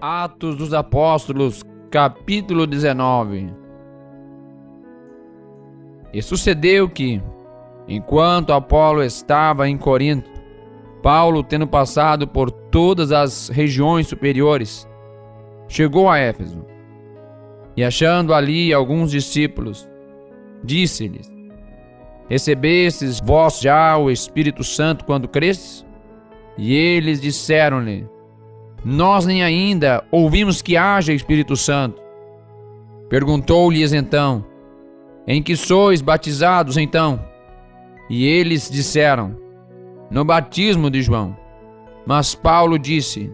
Atos dos Apóstolos, capítulo 19. E sucedeu que, enquanto Apolo estava em Corinto, Paulo, tendo passado por todas as regiões superiores, chegou a Éfeso. E achando ali alguns discípulos, disse-lhes: Recebestes vós já o Espírito Santo quando crestes? E eles disseram-lhe: Nós nem ainda ouvimos que haja Espírito Santo. Perguntou-lhes então: Em que sois batizados então? E eles disseram: No batismo de João. Mas Paulo disse: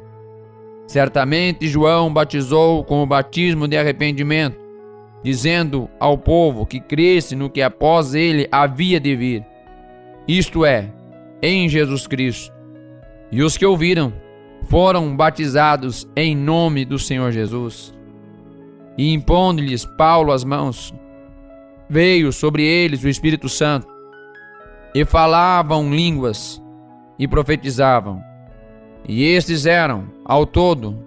Certamente João batizou com o batismo de arrependimento, dizendo ao povo que cresce no que após ele havia de vir, isto é, em Jesus Cristo. E os que ouviram foram batizados em nome do Senhor Jesus. E impondo-lhes Paulo as mãos, veio sobre eles o Espírito Santo, e falavam línguas, e profetizavam. E estes eram, ao todo,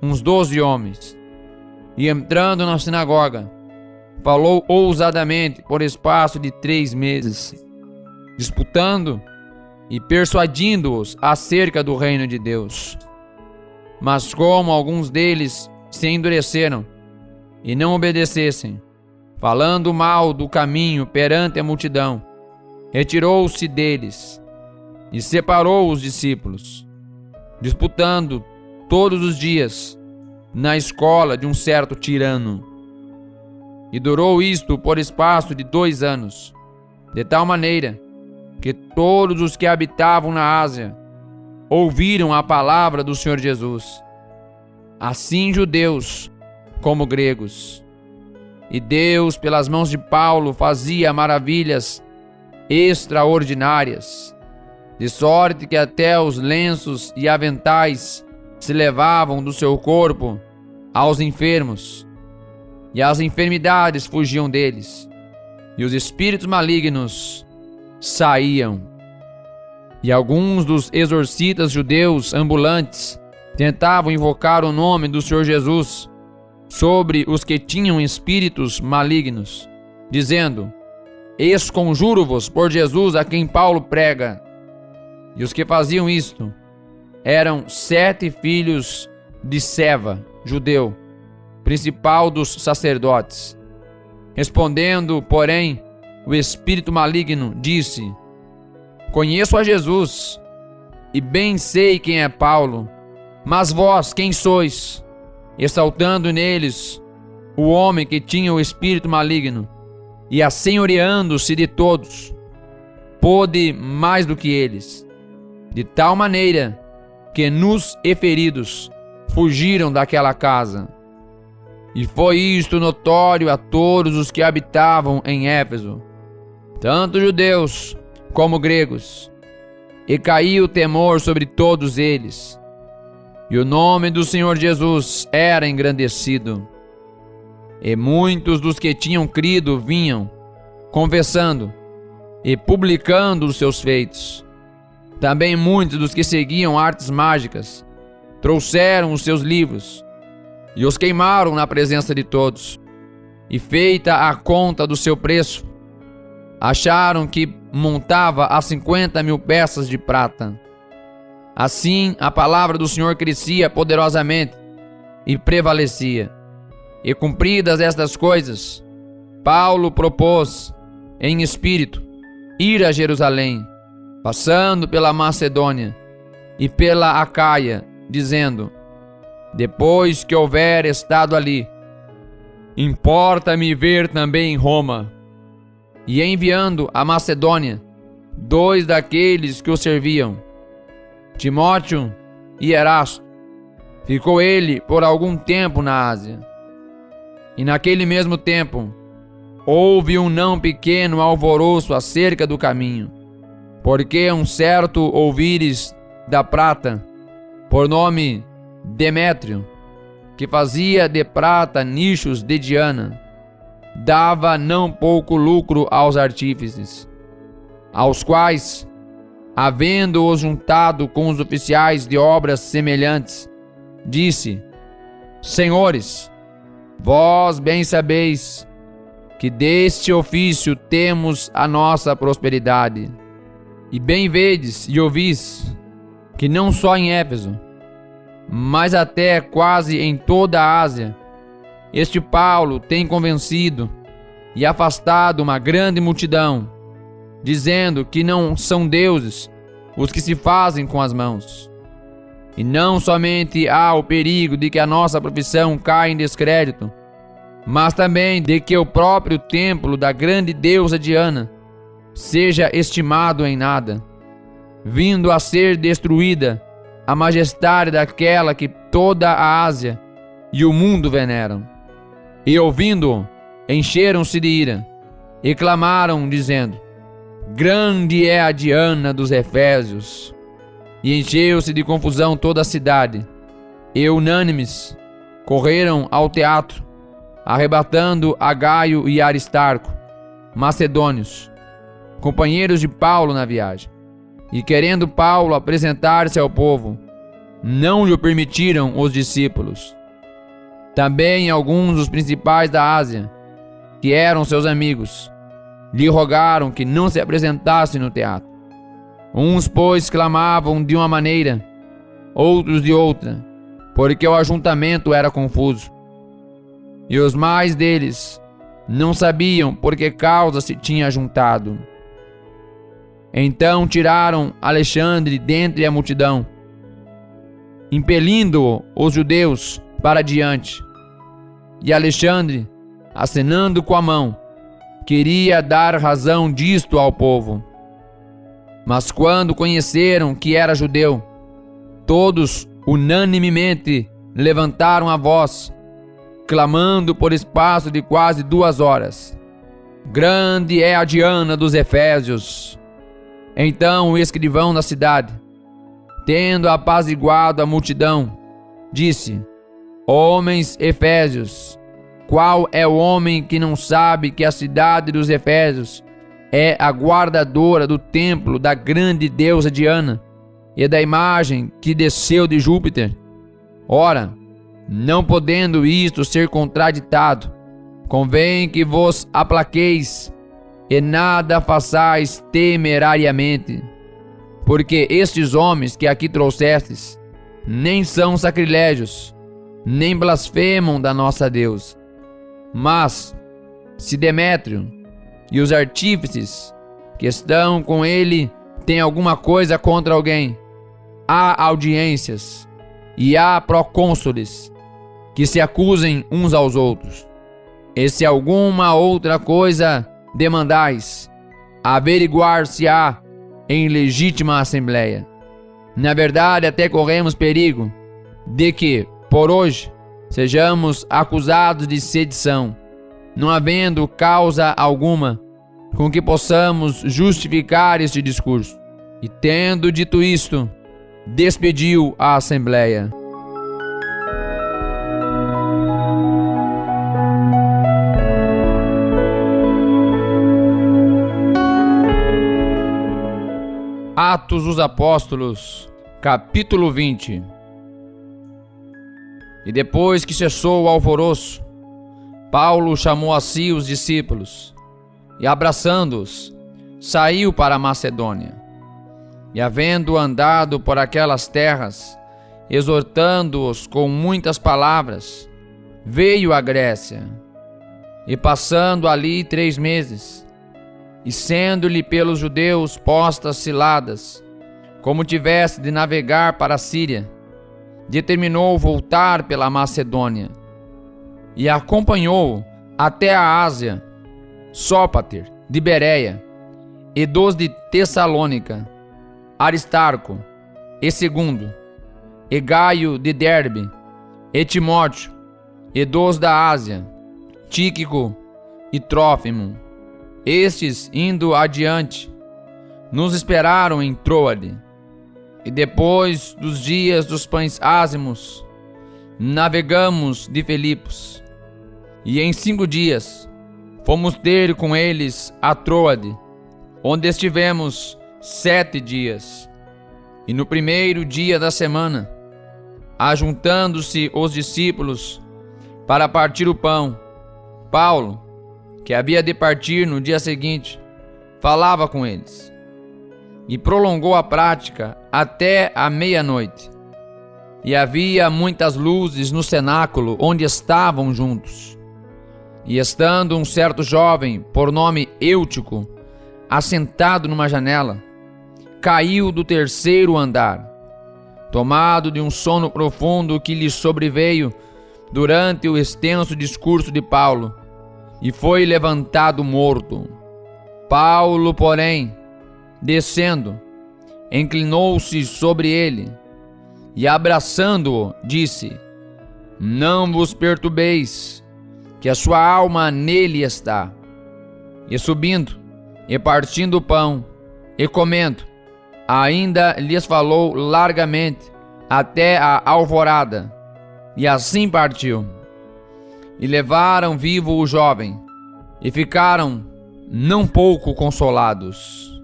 uns 12 homens. E entrando na sinagoga, falou ousadamente por espaço de 3 meses, disputando e persuadindo-os acerca do reino de Deus. Mas como alguns deles se endureceram e não obedecessem, falando mal do caminho perante a multidão, retirou-se deles e separou os discípulos, disputando todos os dias na escola de um certo tirano. E durou isto por espaço de 2 anos, de tal maneira que todos os que habitavam na Ásia ouviram a palavra do Senhor Jesus, assim judeus como gregos. E Deus, pelas mãos de Paulo, fazia maravilhas extraordinárias, de sorte que até os lenços e aventais se levavam do seu corpo aos enfermos, e as enfermidades fugiam deles, e os espíritos malignos saíam. E alguns dos exorcistas judeus ambulantes tentavam invocar o nome do Senhor Jesus sobre os que tinham espíritos malignos, dizendo: Esconjuro-vos por Jesus a quem Paulo prega. E os que faziam isto eram 7 filhos de Seva, judeu, principal dos sacerdotes. Respondendo, porém, o espírito maligno disse: Conheço a Jesus, e bem sei quem é Paulo, mas vós quem sois? Exaltando neles o homem que tinha o espírito maligno, e assenhoreando-se de todos, pôde mais do que eles, de tal maneira que nus e feridos fugiram daquela casa. E foi isto notório a todos os que habitavam em Éfeso, tanto judeus como gregos, e caiu o temor sobre todos eles, e o nome do Senhor Jesus era engrandecido. E muitos dos que tinham crido vinham, confessando e publicando os seus feitos. Também muitos dos que seguiam artes mágicas trouxeram os seus livros e os queimaram na presença de todos. E feita a conta do seu preço, acharam que montava a 50.000 peças de prata. Assim a palavra do Senhor crescia poderosamente e prevalecia. E cumpridas estas coisas, Paulo propôs, em espírito, ir a Jerusalém, passando pela Macedônia e pela Acaia, dizendo: Depois que houver estado ali, importa-me ver também Roma. E enviando a Macedônia 2 daqueles que o serviam, Timóteo e Erasto, ficou ele por algum tempo na Ásia. E naquele mesmo tempo, houve um não pequeno alvoroço acerca do caminho, porque um certo ouvires da prata, por nome Demétrio, que fazia de prata nichos de Diana, dava não pouco lucro aos artífices, aos quais, havendo-os juntado com os oficiais de obras semelhantes, disse: Senhores, vós bem sabeis que deste ofício temos a nossa prosperidade. E bem vedes e ouvis que não só em Éfeso, mas até quase em toda a Ásia, este Paulo tem convencido e afastado uma grande multidão, dizendo que não são deuses os que se fazem com as mãos. E não somente há o perigo de que a nossa profissão caia em descrédito, mas também de que o próprio templo da grande deusa Diana seja estimado em nada, vindo a ser destruída a majestade daquela que toda a Ásia e o mundo veneram. E ouvindo-o, encheram-se de ira e clamaram, dizendo: grande é a Diana dos Efésios. E encheu-se de confusão toda a cidade, e unânimes correram ao teatro, arrebatando a Gaio e Aristarco, macedônios, companheiros de Paulo na viagem. E querendo Paulo apresentar-se ao povo, não lhe permitiram os discípulos. Também alguns dos principais da Ásia, que eram seus amigos, lhe rogaram que não se apresentasse no teatro. Uns, pois, clamavam de uma maneira, outros de outra, porque o ajuntamento era confuso. E os mais deles não sabiam por que causa se tinha juntado. Então tiraram Alexandre dentre a multidão, impelindo-o os judeus para diante. E Alexandre, acenando com a mão, queria dar razão disto ao povo. Mas quando conheceram que era judeu, todos unanimemente levantaram a voz, clamando por espaço de quase 2 horas: grande é a Diana dos Efésios. Então o escrivão da cidade, tendo apaziguado a multidão, disse: homens efésios, qual é o homem que não sabe que a cidade dos Efésios é a guardadora do templo da grande deusa Diana e da imagem que desceu de Júpiter? Ora, não podendo isto ser contraditado, convém que vos aplaqueis e nada façais temerariamente, porque estes homens que aqui trouxestes nem são sacrilégios, nem blasfemam da nossa deusa. Mas, se Demétrio e os artífices que estão com ele têm alguma coisa contra alguém, há audiências e há procônsules que se acusem uns aos outros. E se alguma outra coisa demandais, averiguar-se-á em legítima assembleia. Na verdade, até corremos perigo de que, por hoje, sejamos acusados de sedição, não havendo causa alguma com que possamos justificar este discurso. E tendo dito isto, despediu a assembleia. Atos dos Apóstolos, capítulo 20. E depois que cessou o alvoroço, Paulo chamou a si os discípulos e, abraçando-os, saiu para a Macedônia. E, havendo andado por aquelas terras, exortando-os com muitas palavras, veio à Grécia. E passando ali 3 meses, e sendo-lhe pelos judeus postas ciladas, como tivesse de navegar para a Síria, determinou voltar pela Macedônia. E acompanhou até a Ásia Sópater de Bereia, e dos de Tessalônica, Aristarco, e Segundo, e Gaio de Derbe, e Timóteo, e dos da Ásia, Tíquico e Trófimo. Estes, indo adiante, nos esperaram em Troade. E depois dos dias dos pães ázimos, navegamos de Filipos. E em 5 dias fomos ter com eles a Troade, onde estivemos 7 dias. E no primeiro dia da semana, ajuntando-se os discípulos para partir o pão, Paulo, que havia de partir no dia seguinte, falava com eles, e prolongou a prática até a meia-noite. E havia muitas luzes no cenáculo onde estavam juntos. E estando um certo jovem, por nome Eutico, assentado numa janela, caiu do terceiro andar, tomado de um sono profundo que lhe sobreveio durante o extenso discurso de Paulo, e foi levantado morto. Paulo, porém, descendo, inclinou-se sobre ele e, abraçando-o, disse: Não vos perturbeis, que a sua alma nele está. E subindo, e partindo o pão, e comendo, ainda lhes falou largamente até a alvorada, e assim partiu. E levaram vivo o jovem, e ficaram não pouco consolados.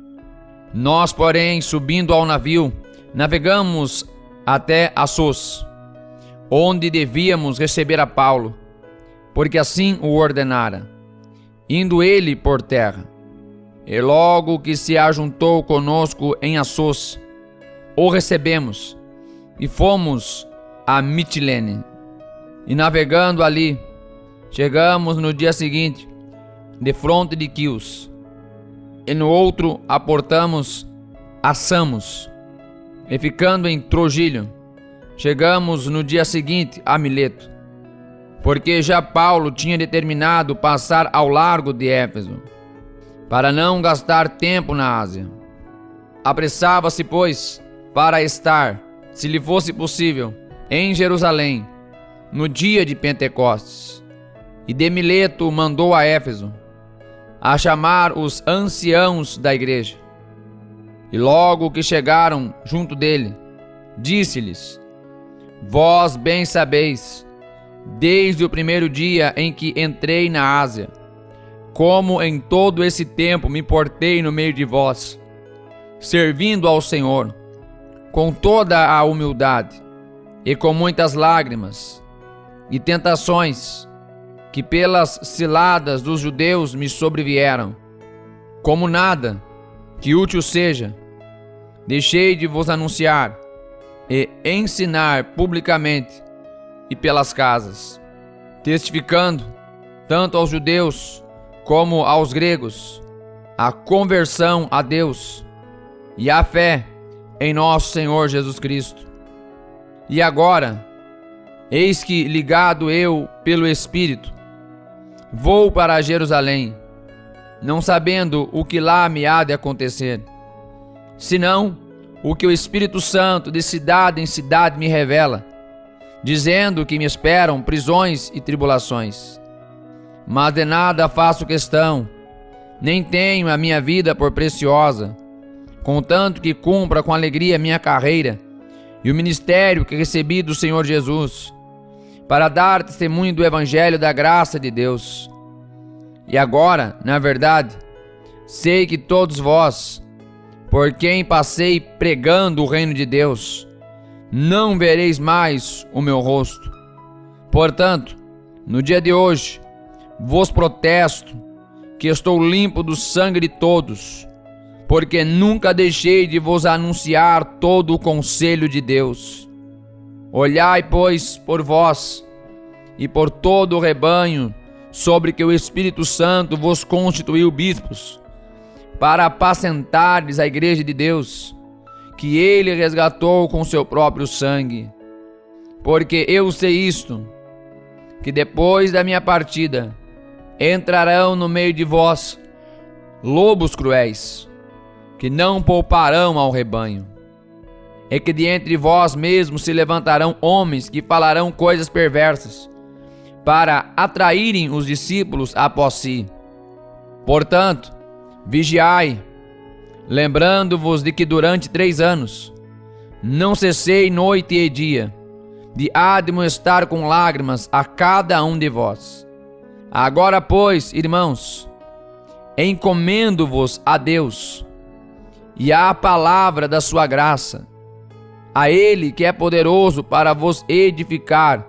Nós, porém, subindo ao navio, navegamos até Assos, onde devíamos receber a Paulo, porque assim o ordenara, indo ele por terra. E logo que se ajuntou conosco em Assos, o recebemos, e fomos a Mitilene. E navegando ali, chegamos no dia seguinte, defronte de Quios, e no outro aportamos a Samos, e ficando em Trogilio, chegamos no dia seguinte a Mileto, porque já Paulo tinha determinado passar ao largo de Éfeso, para não gastar tempo na Ásia. Apressava-se, pois, para estar, se lhe fosse possível, em Jerusalém, no dia de Pentecostes. E de Mileto mandou a Éfeso a chamar os anciãos da igreja. E logo que chegaram junto dele, disse-lhes: Vós bem sabeis, desde o primeiro dia em que entrei na Ásia, como em todo esse tempo me portei no meio de vós, servindo ao Senhor, com toda a humildade, e com muitas lágrimas e tentações, que pelas ciladas dos judeus me sobrevieram. Como nada que útil seja, deixei de vos anunciar e ensinar publicamente e pelas casas, testificando tanto aos judeus como aos gregos a conversão a Deus e a fé em nosso Senhor Jesus Cristo. E agora, eis que, ligado eu pelo Espírito, vou para Jerusalém, não sabendo o que lá me há de acontecer, senão o que o Espírito Santo de cidade em cidade me revela, dizendo que me esperam prisões e tribulações. Mas de nada faço questão, nem tenho a minha vida por preciosa, contanto que cumpra com alegria minha carreira e o ministério que recebi do Senhor Jesus, para dar testemunho do Evangelho da graça de Deus. E agora, na verdade, sei que todos vós, por quem passei pregando o reino de Deus, não vereis mais o meu rosto. Portanto, no dia de hoje, vos protesto que estou limpo do sangue de todos, porque nunca deixei de vos anunciar todo o conselho de Deus. Olhai, pois, por vós e por todo o rebanho, sobre que o Espírito Santo vos constituiu bispos, para apacentardes a igreja de Deus, que ele resgatou com seu próprio sangue. Porque eu sei isto, que depois da minha partida, entrarão no meio de vós lobos cruéis, que não pouparão ao rebanho. É que de entre vós mesmos se levantarão homens que falarão coisas perversas, para atraírem os discípulos após si. Portanto, vigiai, lembrando-vos de que durante 3 anos não cessei noite e dia de admoestar com lágrimas a cada um de vós. Agora, pois, irmãos, encomendo-vos a Deus e à palavra da sua graça, a Ele que é poderoso para vos edificar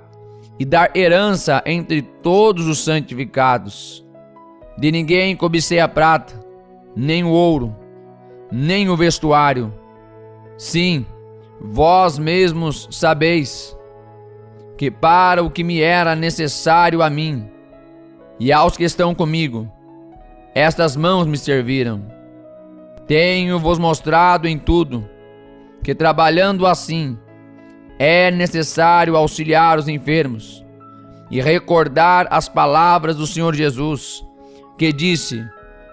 e dar herança entre todos os santificados. De ninguém cobicei a prata, nem o ouro, nem o vestuário. Sim, vós mesmos sabeis que para o que me era necessário a mim e aos que estão comigo, estas mãos me serviram. Tenho-vos mostrado em tudo que, trabalhando assim, é necessário auxiliar os enfermos e recordar as palavras do Senhor Jesus, que disse: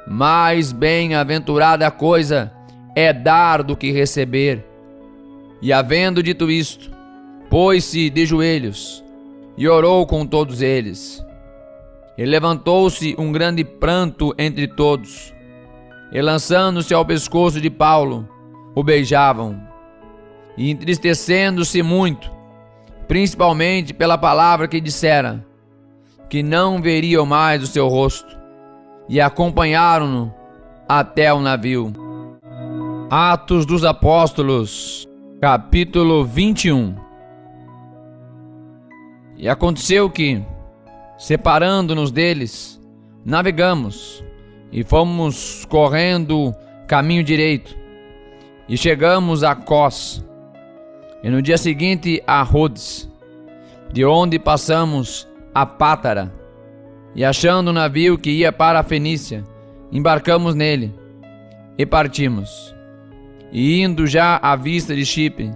mais bem-aventurada coisa é dar do que receber. E havendo dito isto, pôs-se de joelhos e orou com todos eles. E levantou-se um grande pranto entre todos, e lançando-se ao pescoço de Paulo, o beijavam, e entristecendo-se muito, principalmente pela palavra que dissera, que não veriam mais o seu rosto, e acompanharam-no até o navio. Atos dos Apóstolos, capítulo 21. E aconteceu que, separando-nos deles, navegamos, e fomos correndo caminho direito, e chegamos a Cós, e no dia seguinte a Rhodes, de onde passamos a Pátara, e achando um navio que ia para a Fenícia, embarcamos nele, e partimos. E indo já à vista de Chipre,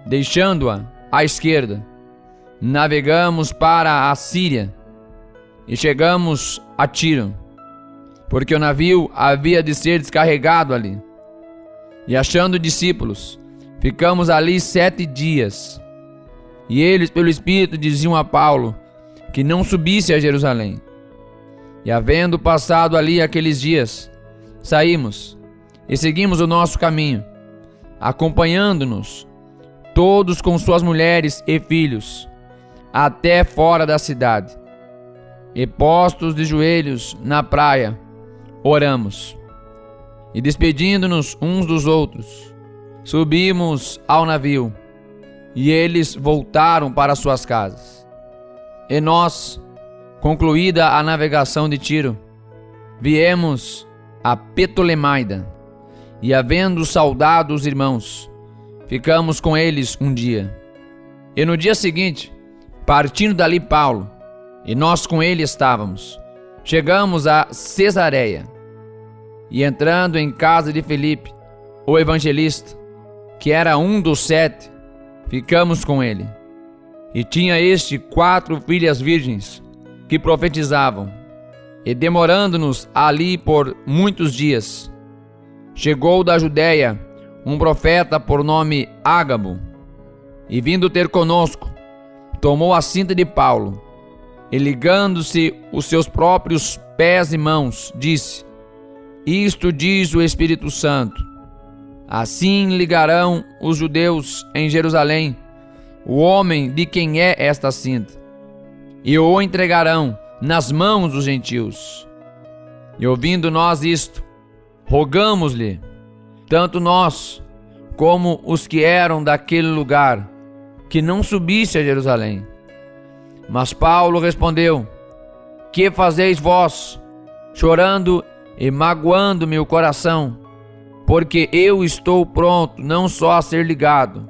deixando-a à esquerda, navegamos para a Síria, e chegamos a Tiro, porque o navio havia de ser descarregado ali. E achando discípulos, ficamos ali 7 dias. E eles, pelo Espírito, diziam a Paulo que não subisse a Jerusalém. E havendo passado ali aqueles dias, saímos e seguimos o nosso caminho, acompanhando-nos, todos com suas mulheres e filhos, até fora da cidade. E postos de joelhos na praia, oramos. E despedindo-nos uns dos outros, subimos ao navio, e eles voltaram para suas casas. E nós, concluída a navegação de Tiro, viemos a Ptolemaida, e havendo saudado os irmãos, ficamos com eles um dia. E no dia seguinte, partindo dali Paulo, e nós com ele estávamos, chegamos a Cesareia, e entrando em casa de Filipe, o evangelista, que era um dos 7, ficamos com ele. E tinha este 4 filhas virgens, que profetizavam. E demorando-nos ali por muitos dias, chegou da Judéia um profeta por nome Ágabo, e vindo ter conosco, tomou a cinta de Paulo, e ligando-se os seus próprios pés e mãos, disse: isto diz o Espírito Santo: assim ligarão os judeus em Jerusalém o homem de quem é esta cinta, e o entregarão nas mãos dos gentios. E ouvindo nós isto, rogamos-lhe, tanto nós como os que eram daquele lugar, que não subisse a Jerusalém. Mas Paulo respondeu: que fazeis vós, chorando e magoando-me o coração? Porque eu estou pronto não só a ser ligado,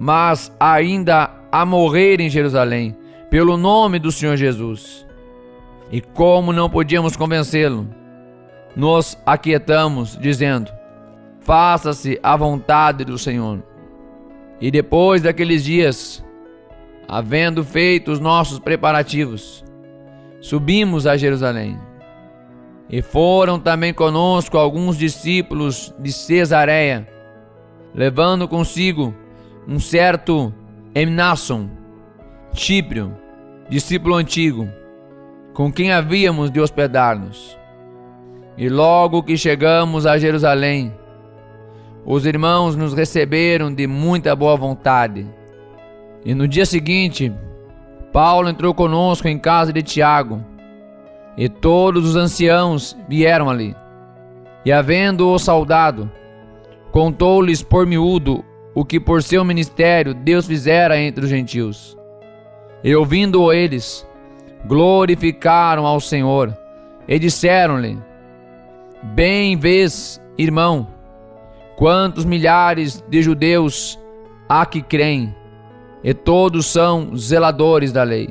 mas ainda a morrer em Jerusalém, pelo nome do Senhor Jesus. E como não podíamos convencê-lo, nos aquietamos, dizendo: faça-se a vontade do Senhor. E depois daqueles dias, havendo feito os nossos preparativos, subimos a Jerusalém. E foram também conosco alguns discípulos de Cesareia, levando consigo um certo Emnasson, Chíprio, discípulo antigo, com quem havíamos de hospedar-nos. E logo que chegamos a Jerusalém, os irmãos nos receberam de muita boa vontade. E no dia seguinte, Paulo entrou conosco em casa de Tiago, e todos os anciãos vieram ali. E havendo-o saudado, contou-lhes por miúdo o que por seu ministério Deus fizera entre os gentios. E ouvindo-o eles, glorificaram ao Senhor e disseram-lhe: Bem vês, irmão, quantos milhares de judeus há que creem, e todos são zeladores da lei.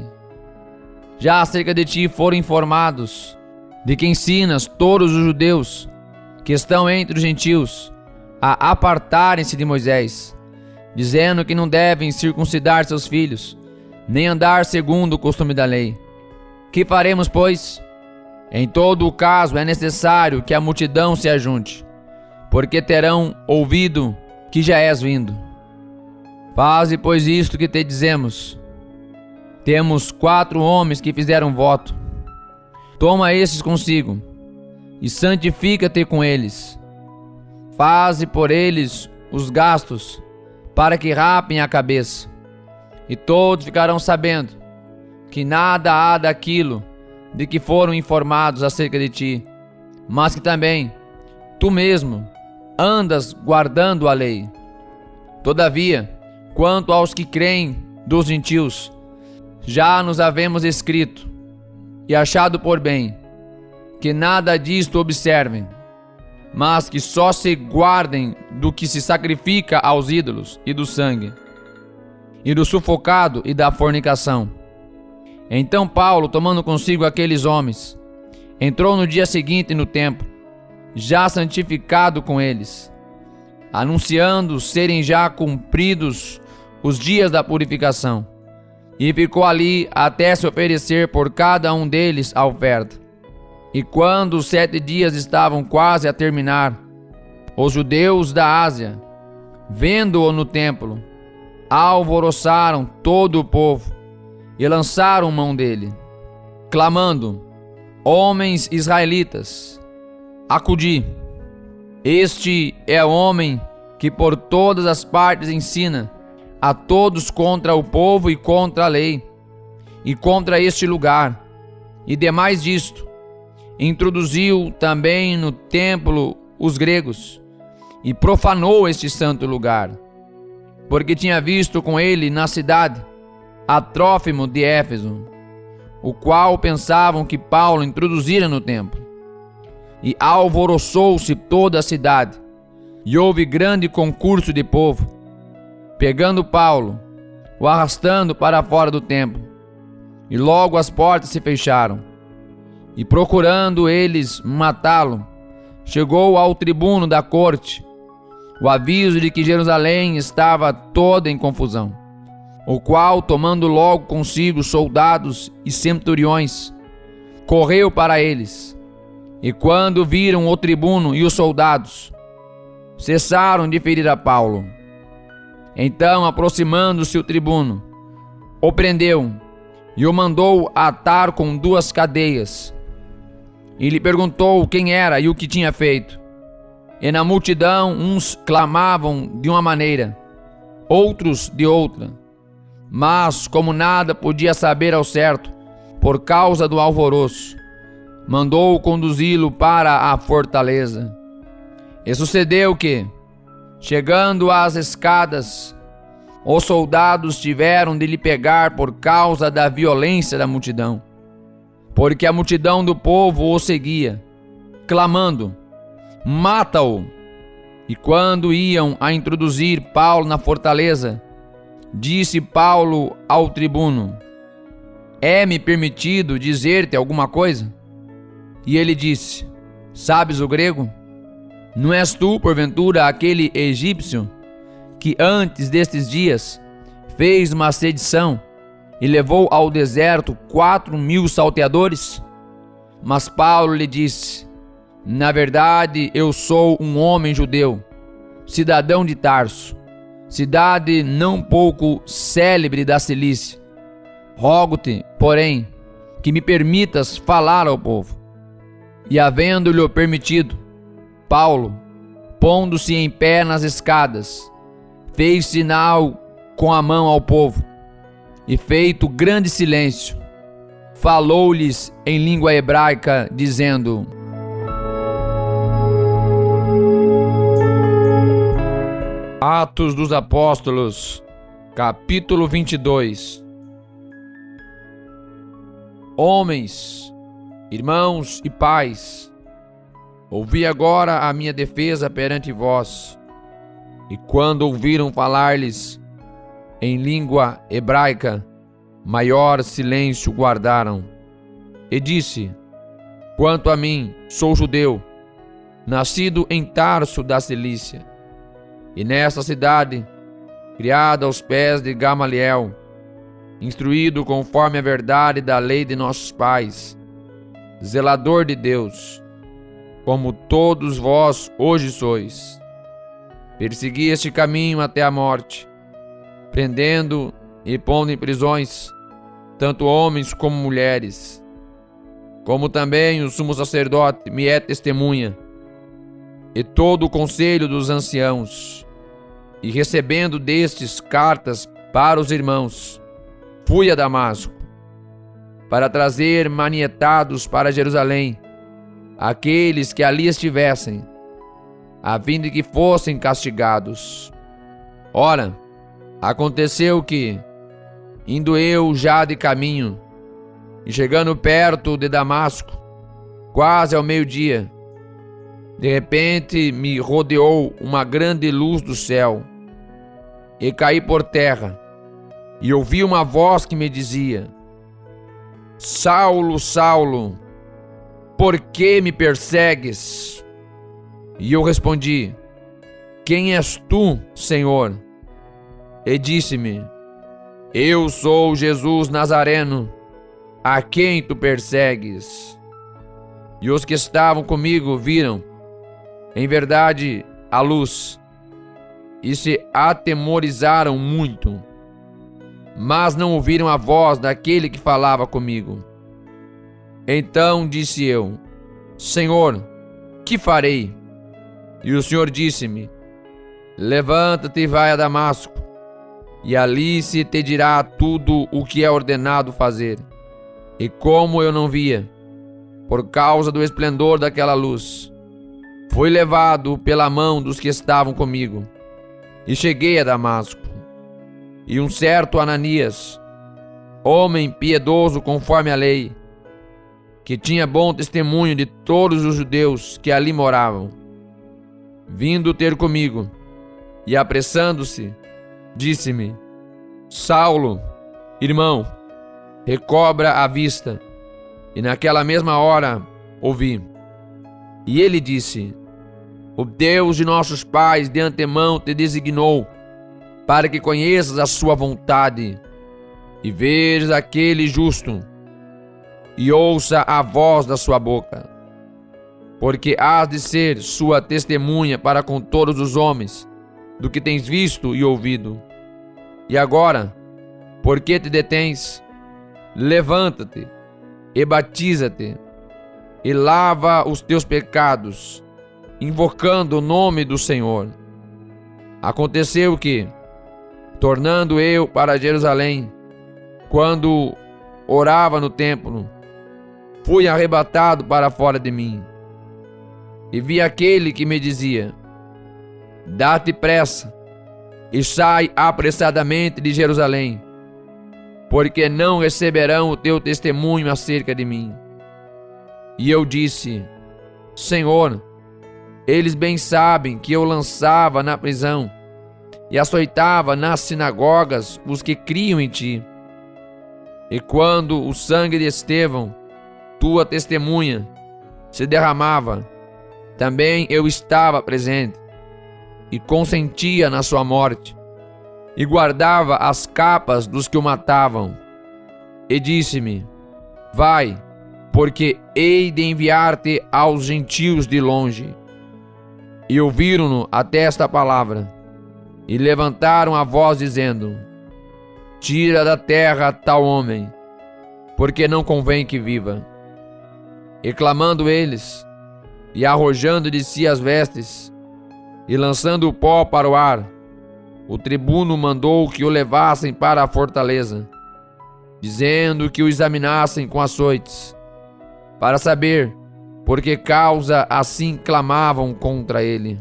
Já acerca de ti foram informados de que ensinas todos os judeus que estão entre os gentios a apartarem-se de Moisés, dizendo que não devem circuncidar seus filhos, nem andar segundo o costume da lei. Que faremos, pois? Em todo o caso é necessário que a multidão se ajunte, porque terão ouvido que já és vindo. Faze, pois, isto que te dizemos. Temos 4 homens que fizeram voto. Toma esses consigo, e santifica-te com eles. Faze por eles os gastos, para que rapem a cabeça. E todos ficarão sabendo que nada há daquilo de que foram informados acerca de ti, mas que também tu mesmo andas guardando a lei. Todavia, quanto aos que creem dos gentios, já nos havemos escrito e achado por bem que nada disto observem, mas que só se guardem do que se sacrifica aos ídolos, e do sangue, e do sufocado e da fornicação. Então Paulo, tomando consigo aqueles homens, entrou no dia seguinte no templo, já santificado com eles, anunciando serem já cumpridos os dias da purificação, e ficou ali até se oferecer por cada um deles a oferta. E quando os 7 dias estavam quase a terminar, os judeus da Ásia, vendo-o no templo, alvoroçaram todo o povo e lançaram mão dele, clamando: Homens israelitas, acudi! Este é o homem que por todas as partes ensina a todos contra o povo e contra a lei, e contra este lugar. E demais disto, introduziu também no templo os gregos, e profanou este santo lugar, porque tinha visto com ele na cidade a Trófimo de Éfeso, o qual pensavam que Paulo introduzira no templo. E alvoroçou-se toda a cidade, e houve grande concurso de povo, pegando Paulo, o arrastando para fora do templo. E logo as portas se fecharam. E procurando eles matá-lo, chegou ao tribuno da corte o aviso de que Jerusalém estava toda em confusão, o qual, tomando logo consigo soldados e centuriões, correu para eles. E quando viram o tribuno e os soldados, cessaram de ferir a Paulo. Então, aproximando-se o tribuno, o prendeu e o mandou atar com 2 cadeias. E lhe perguntou quem era e o que tinha feito. E na multidão uns clamavam de uma maneira, outros de outra. Mas, como nada podia saber ao certo, por causa do alvoroço, mandou conduzi-lo para a fortaleza. E sucedeu que, chegando às escadas, os soldados tiveram de lhe pegar por causa da violência da multidão, porque a multidão do povo o seguia, clamando: Mata-o! E quando iam a introduzir Paulo na fortaleza, disse Paulo ao tribuno: É-me permitido dizer-te alguma coisa? E ele disse: Sabes o grego? Não és tu, porventura, aquele egípcio que antes destes dias fez uma sedição e levou ao deserto 4.000 salteadores? Mas Paulo lhe disse: Na verdade, eu sou um homem judeu, cidadão de Tarso, cidade não pouco célebre da Cilícia. Rogo-te, porém, que me permitas falar ao povo. E havendo-lhe permitido, Paulo, pondo-se em pé nas escadas, fez sinal com a mão ao povo, e feito grande silêncio, falou-lhes em língua hebraica, dizendo: Atos dos Apóstolos, capítulo 22. Homens, irmãos e pais, ouvi agora a minha defesa perante vós. E quando ouviram falar-lhes em língua hebraica, maior silêncio guardaram. E disse: quanto a mim, sou judeu, nascido em Tarso da Cilícia, e nesta cidade, criado aos pés de Gamaliel, instruído conforme a verdade da lei de nossos pais, zelador de Deus, como todos vós hoje sois. Persegui este caminho até a morte, prendendo e pondo em prisões tanto homens como mulheres, como também o sumo sacerdote me é testemunha, e todo o conselho dos anciãos. E recebendo destes cartas para os irmãos, fui a Damasco, para trazer manietados para Jerusalém aqueles que ali estivessem, a fim de que fossem castigados. Ora, aconteceu que, indo eu já de caminho, e chegando perto de Damasco, quase ao meio-dia, de repente me rodeou uma grande luz do céu, e caí por terra, e ouvi uma voz que me dizia: Saulo, Saulo, por que me persegues? E eu respondi: quem és tu, Senhor? E disse-me: eu sou Jesus Nazareno, a quem tu persegues. E os que estavam comigo viram, em verdade, a luz, e se atemorizaram muito, mas não ouviram a voz daquele que falava comigo. Então disse eu: Senhor, que farei? E o Senhor disse-me: levanta-te e vai a Damasco, e ali se te dirá tudo o que é ordenado fazer. E como eu não via, por causa do esplendor daquela luz, fui levado pela mão dos que estavam comigo, e cheguei a Damasco. E um certo Ananias, homem piedoso conforme a lei, que tinha bom testemunho de todos os judeus que ali moravam, vindo ter comigo, e apressando-se, disse-me: Saulo, irmão, recobra a vista. E naquela mesma hora ouvi. E ele disse: o Deus de nossos pais de antemão te designou para que conheças a sua vontade e vejas aquele justo e ouça a voz da sua boca, porque hás de ser sua testemunha para com todos os homens do que tens visto e ouvido. E agora, por que te detens? Levanta-te e batiza-te e lava os teus pecados, invocando o nome do Senhor. Aconteceu que, tornando eu para Jerusalém, quando orava no templo, fui arrebatado para fora de mim, e vi aquele que me dizia: dá-te pressa e sai apressadamente de Jerusalém, porque não receberão o teu testemunho acerca de mim. E eu disse: Senhor, eles bem sabem que eu lançava na prisão e açoitava nas sinagogas os que criam em ti. E quando o sangue de Estevão, tua testemunha, se derramava, também eu estava presente e consentia na sua morte, e guardava as capas dos que o matavam. E disse-me: vai, porque hei de enviar-te aos gentios de longe. E ouviram-no até esta palavra, e levantaram a voz dizendo: tira da terra tal homem, porque não convém que viva. E clamando eles, e arrojando de si as vestes, e lançando o pó para o ar, o tribuno mandou que o levassem para a fortaleza, dizendo que o examinassem com açoites, para saber por que causa assim clamavam contra ele.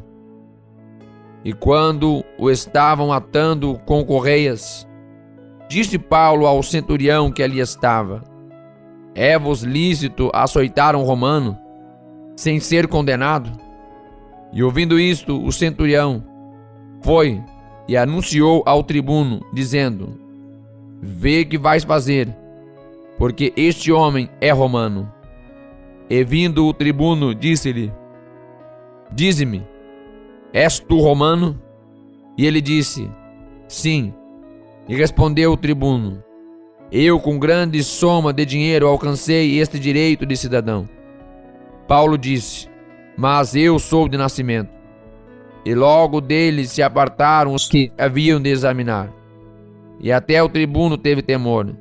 E quando o estavam atando com correias, disse Paulo ao centurião que ali estava: é-vos lícito açoitar um romano, sem ser condenado? E ouvindo isto, o centurião foi e anunciou ao tribuno, dizendo: vê que vais fazer, porque este homem é romano. E vindo o tribuno, disse-lhe: dize-me, és tu romano? E ele disse: sim. E respondeu o tribuno: eu com grande soma de dinheiro alcancei este direito de cidadão. Paulo disse: mas eu sou de nascimento. E logo dele se apartaram os que haviam de examinar. E até o tribuno teve temor,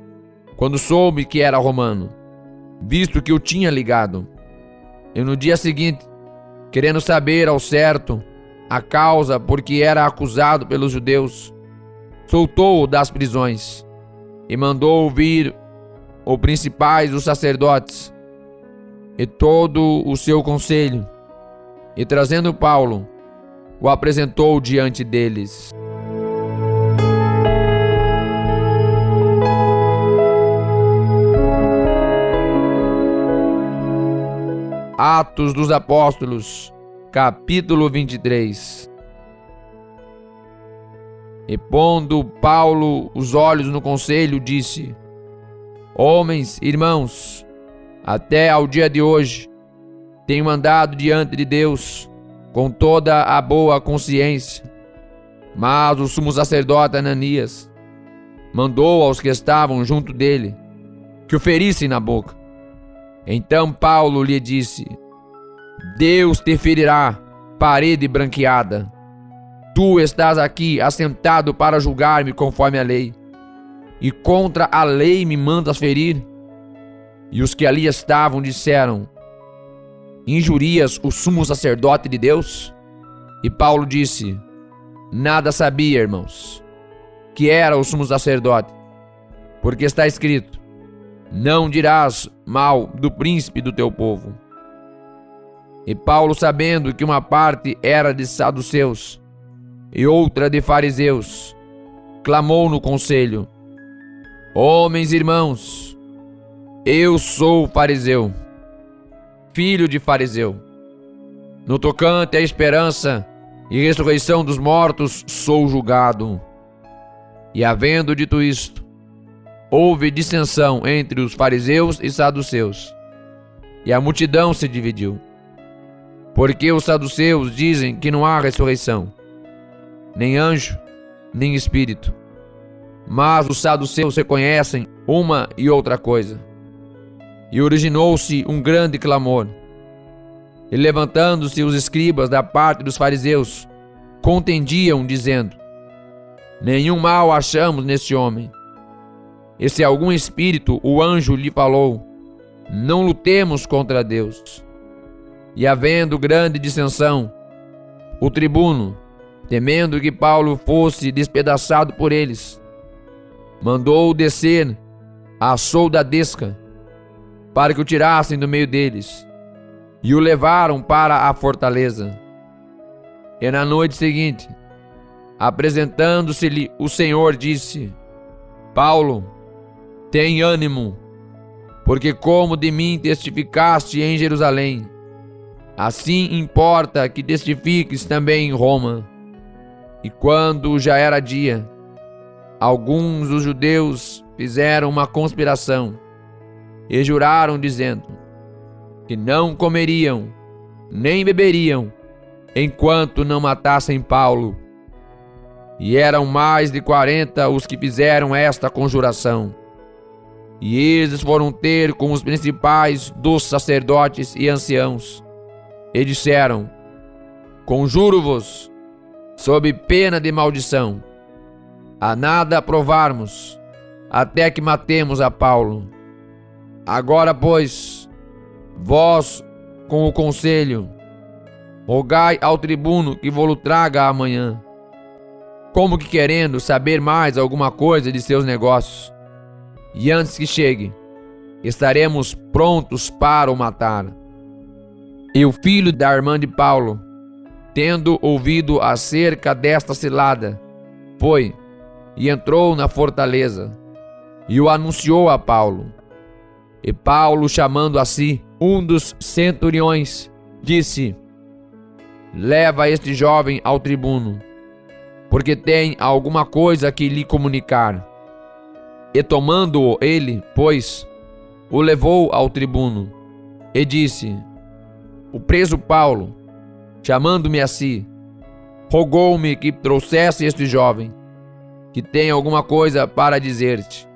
quando soube que era romano, visto que o tinha ligado. E no dia seguinte, querendo saber ao certo a causa por que era acusado pelos judeus, soltou-o das prisões e mandou ouvir os principais dos sacerdotes e todo o seu conselho, e trazendo Paulo, o apresentou diante deles. Atos dos Apóstolos, capítulo 23. E pondo Paulo os olhos no conselho, disse: homens, irmãos, até ao dia de hoje, tenho andado diante de Deus com toda a boa consciência. Mas o sumo sacerdote Ananias mandou aos que estavam junto dele que o ferissem na boca. Então Paulo lhe disse: Deus te ferirá, parede branqueada. Tu estás aqui assentado para julgar-me conforme a lei, e contra a lei me mandas ferir? E os que ali estavam disseram: injurias o sumo sacerdote de Deus? E Paulo disse: nada sabia, irmãos, que era o sumo sacerdote, porque está escrito: não dirás mal do príncipe do teu povo. E Paulo, sabendo que uma parte era de saduceus e outra de fariseus, clamou no conselho: homens, irmãos, eu sou fariseu, filho de fariseu. No tocante à esperança e ressurreição dos mortos, sou julgado. E havendo dito isto, houve dissensão entre os fariseus e saduceus, e a multidão se dividiu. Porque os saduceus dizem que não há ressurreição, nem anjo, nem espírito. Mas os saduceus reconhecem uma e outra coisa. E originou-se um grande clamor. E levantando-se os escribas da parte dos fariseus, contendiam, dizendo: nenhum mal achamos neste homem. E se algum espírito o anjo lhe falou, não lutemos contra Deus. E havendo grande dissensão, o tribuno, temendo que Paulo fosse despedaçado por eles, mandou descer a soldadesca para que o tirassem do meio deles, e o levaram para a fortaleza. E na noite seguinte, apresentando-se-lhe o Senhor, disse: Paulo, tem ânimo, porque como de mim testificaste em Jerusalém, assim importa que testifiques também em Roma. E quando já era dia, alguns dos judeus fizeram uma conspiração e juraram, dizendo que não comeriam nem beberiam enquanto não matassem Paulo. E eram mais de 40 os que fizeram esta conjuração. E eles foram ter com os principais dos sacerdotes e anciãos, e disseram: conjuro-vos, sob pena de maldição, a nada provarmos, até que matemos a Paulo. Agora, pois, vós, com o conselho, rogai ao tribuno que vos traga amanhã, como que querendo saber mais alguma coisa de seus negócios. E antes que chegue, estaremos prontos para o matar. E o filho da irmã de Paulo tendo ouvido acerca desta cilada, foi e entrou na fortaleza e o anunciou a Paulo. E Paulo, chamando a si um dos centuriões, disse: leva este jovem ao tribuno, porque tem alguma coisa que lhe comunicar. E tomando-o ele, pois, o levou ao tribuno, e disse: o preso Paulo, chamando-me a si, rogou-me que trouxesse este jovem, que tem alguma coisa para dizer-te.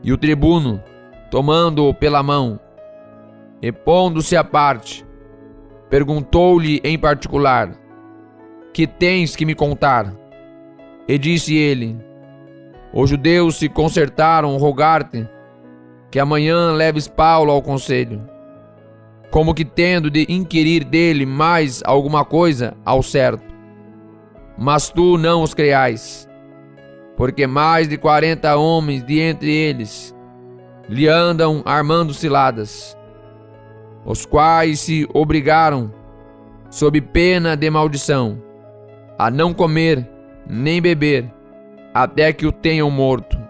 E o tribuno, tomando-o pela mão, e pondo-se à parte, perguntou-lhe em particular: que tens que me contar? E disse ele: os judeus se concertaram rogar-te que amanhã leves Paulo ao conselho, como que tendo de inquirir dele mais alguma coisa ao certo. Mas tu não os creais, porque mais de 40 homens de entre eles lhe andam armando ciladas, os quais se obrigaram, sob pena de maldição, a não comer nem beber, até que o tenham morto.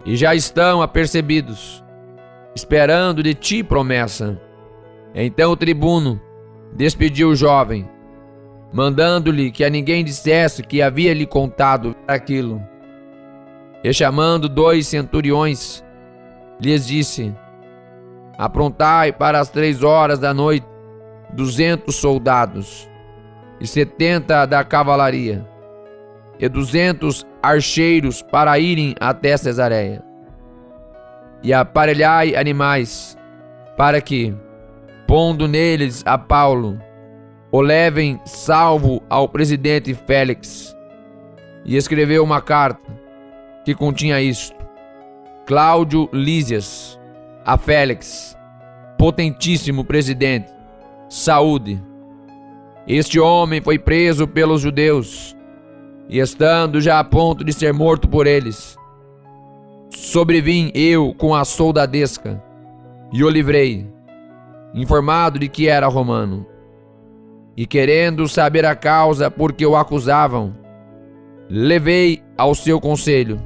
E já estão apercebidos, esperando de ti promessa. Então o tribuno despediu o jovem, mandando-lhe que a ninguém dissesse que havia lhe contado aquilo. E chamando 2 centuriões, lhes disse: aprontai para as 3 horas da noite 200 soldados, e 70 da cavalaria, e 200 archeiros para irem até Cesareia. E aparelhai animais, para que, pondo neles a Paulo, o levem salvo ao presidente Félix. E escreveu uma carta, que continha isto: Cláudio Lísias, a Félix, potentíssimo presidente, saúde. Este homem foi preso pelos judeus, e estando já a ponto de ser morto por eles, sobrevim eu com a soldadesca, e o livrei, informado de que era romano. E querendo saber a causa por que o acusavam, levei ao seu conselho,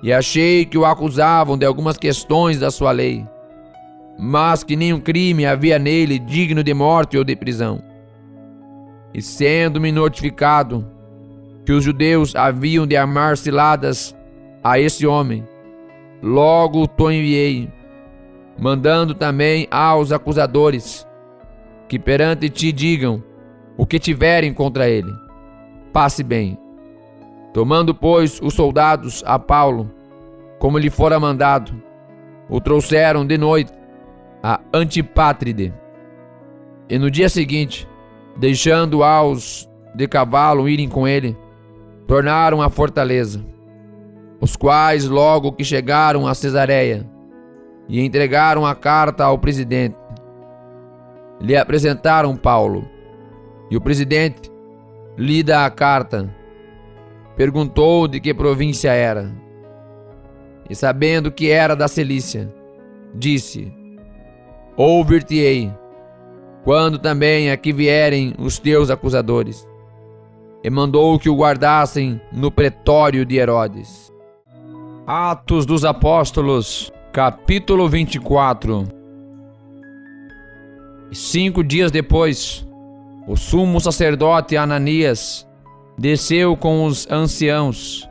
e achei que o acusavam de algumas questões da sua lei, mas que nenhum crime havia nele digno de morte ou de prisão. E sendo-me notificado que os judeus haviam de armar ciladas a esse homem, logo o enviei, mandando também aos acusadores que perante ti digam o que tiverem contra ele. Passe bem. Tomando, pois, os soldados a Paulo, como lhe fora mandado, o trouxeram de noite a Antipátride. E no dia seguinte, deixando aos de cavalo irem com ele, tornaram à fortaleza, os quais logo que chegaram a Cesareia e entregaram a carta ao presidente, lhe apresentaram Paulo. E o presidente, lida a carta, perguntou de que província era, e sabendo que era da Cilícia, disse: ouvir-te-ei quando também aqui vierem os teus acusadores. E mandou que o guardassem no pretório de Herodes. Atos dos Apóstolos, capítulo 24. E 5 dias depois, o sumo sacerdote Ananias desceu com os anciãos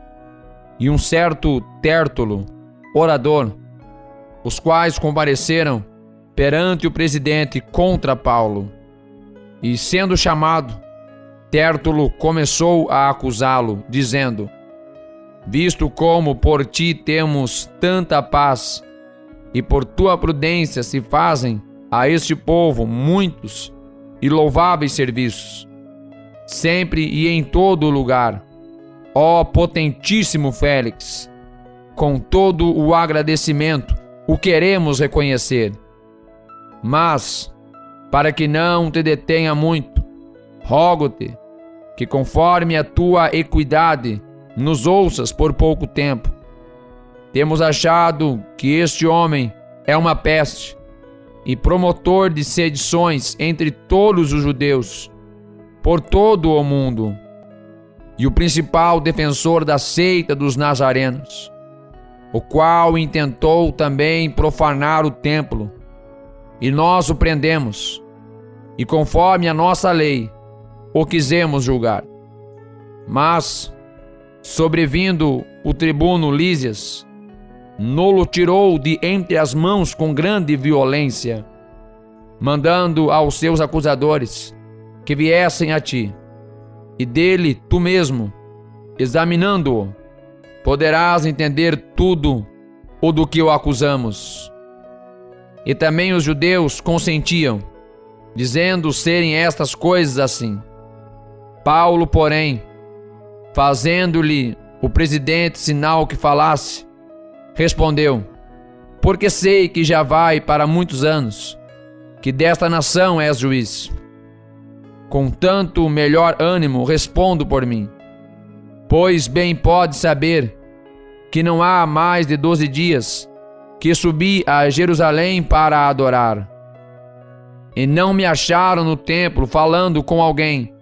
e um certo Tértulo, orador, os quais compareceram perante o presidente contra Paulo. E sendo chamado, Tértulo começou a acusá-lo, dizendo: visto como por ti temos tanta paz, e por tua prudência se fazem a este povo muitos e louváveis serviços, sempre e em todo lugar, ó potentíssimo Félix, com todo o agradecimento o queremos reconhecer. Mas, para que não te detenha muito, rogo-te que, conforme a tua equidade, nos ouças por pouco tempo. Temos achado que este homem é uma peste e promotor de sedições entre todos os judeus, por todo o mundo, e o principal defensor da seita dos nazarenos, o qual intentou também profanar o templo, e nós o prendemos, e conforme a nossa lei, o quisemos julgar. Mas, sobrevindo o tribuno Lísias, nolo tirou de entre as mãos com grande violência, mandando aos seus acusadores que viessem a ti, e dele tu mesmo, examinando-o, poderás entender tudo o do que o acusamos. E também os judeus consentiam, dizendo serem estas coisas assim. Paulo, porém, fazendo-lhe o presidente sinal que falasse, respondeu: porque sei que já vai para muitos anos, que desta nação és juiz. Com tanto melhor ânimo respondo por mim, pois bem pode saber que não há mais de 12 dias que subi a Jerusalém para adorar. E não me acharam no templo falando com alguém,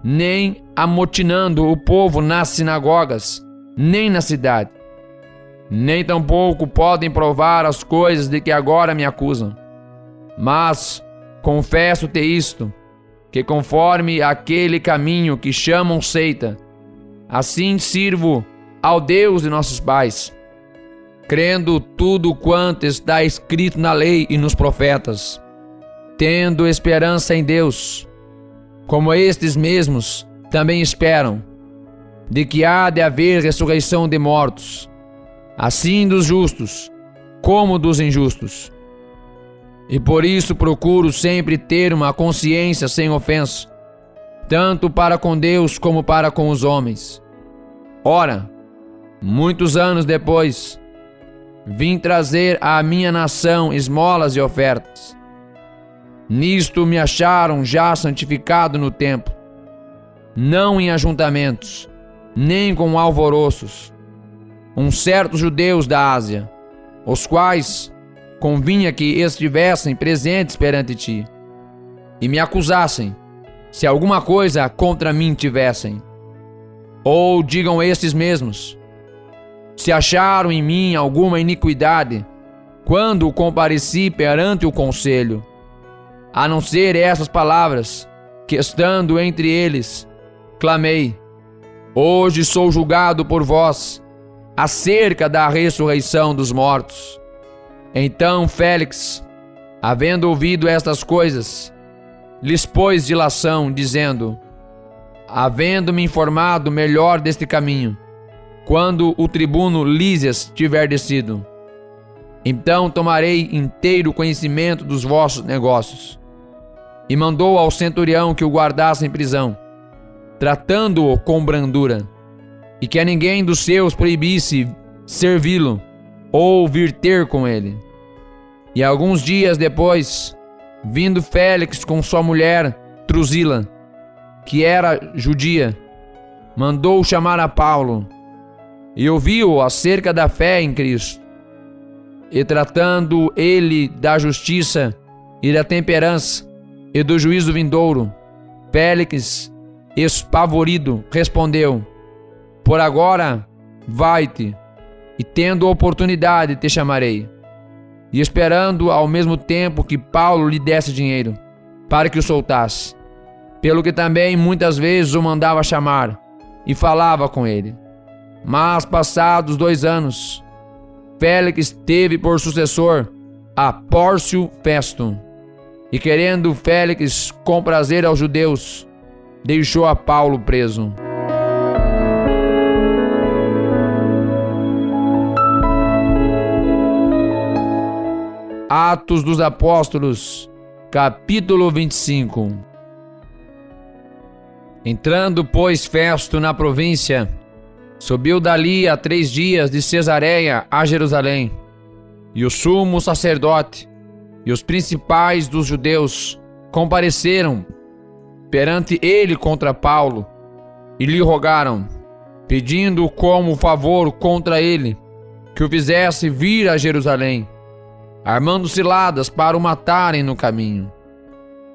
nem amotinando o povo nas sinagogas, nem na cidade. Nem tampouco podem provar as coisas de que agora me acusam. Mas confesso-te isto, que conforme aquele caminho que chamam seita, assim sirvo ao Deus de nossos pais, crendo tudo quanto está escrito na lei e nos profetas, tendo esperança em Deus, como estes mesmos também esperam, de que há de haver ressurreição de mortos, assim dos justos como dos injustos. E por isso procuro sempre ter uma consciência sem ofensa, tanto para com Deus como para com os homens. Ora, muitos anos depois, vim trazer à minha nação esmolas e ofertas. Nisto me acharam já santificado no templo, não em ajuntamentos, nem com alvoroços, uns certos judeus da Ásia, os quais convinha que estivessem presentes perante ti, e me acusassem, se alguma coisa contra mim tivessem. Ou digam estes mesmos, se acharam em mim alguma iniquidade, quando compareci perante o conselho, a não ser essas palavras, que estando entre eles, clamei: hoje sou julgado por vós, acerca da ressurreição dos mortos. Então Félix, havendo ouvido estas coisas, lhes pôs dilação, dizendo: havendo-me informado melhor deste caminho, quando o tribuno Lísias tiver descido, então tomarei inteiro conhecimento dos vossos negócios. E mandou ao centurião que o guardasse em prisão, tratando-o com brandura, e que a ninguém dos seus proibisse servi-lo ou vir ter com ele. E alguns dias depois, vindo Félix com sua mulher Drusila, que era judia, mandou chamar a Paulo, e ouviu-o acerca da fé em Cristo. E tratando ele da justiça e da temperança e do juízo vindouro, Félix, espavorido, respondeu: por agora, vai-te, e tendo oportunidade te chamarei. E esperando ao mesmo tempo que Paulo lhe desse dinheiro, para que o soltasse, pelo que também muitas vezes o mandava chamar, e falava com ele. Mas passados 2 anos, Félix teve por sucessor a Pórcio Festo, e querendo Félix comprazer aos judeus, deixou a Paulo preso. Atos dos Apóstolos, capítulo 25. Entrando, pois, Festo na província, subiu dali a 3 dias de Cesareia a Jerusalém, e o sumo sacerdote e os principais dos judeus compareceram perante ele contra Paulo e lhe rogaram, pedindo como favor contra ele que o fizesse vir a Jerusalém, armando ciladas para o matarem no caminho.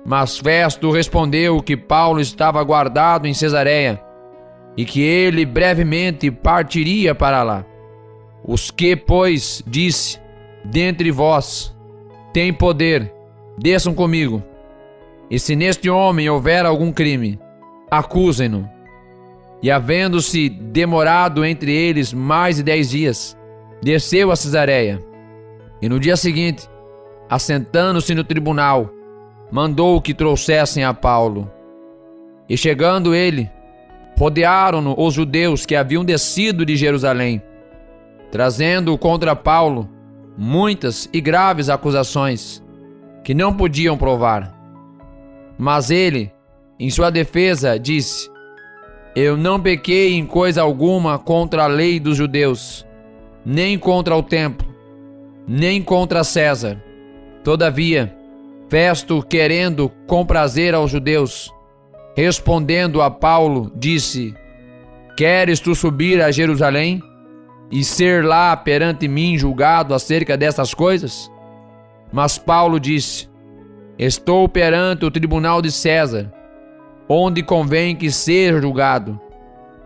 Mas Festo respondeu que Paulo estava guardado em Cesareia e que ele brevemente partiria para lá. Os que, pois, disse, dentre vós tem poder, desçam comigo. E se neste homem houver algum crime, acusem-no. E havendo-se demorado entre eles mais de 10 dias, desceu a Cesareia. E no dia seguinte, assentando-se no tribunal, mandou que trouxessem a Paulo. E chegando ele, rodearam-no os judeus que haviam descido de Jerusalém, trazendo contra Paulo muitas e graves acusações, que não podiam provar. Mas ele, em sua defesa, disse: eu não pequei em coisa alguma contra a lei dos judeus, nem contra o templo, nem contra César. Todavia, Festo, querendo comprazer aos judeus, respondendo a Paulo, disse: queres tu subir a Jerusalém e ser lá perante mim julgado acerca destas coisas? Mas Paulo disse: estou perante o tribunal de César, onde convém que seja julgado.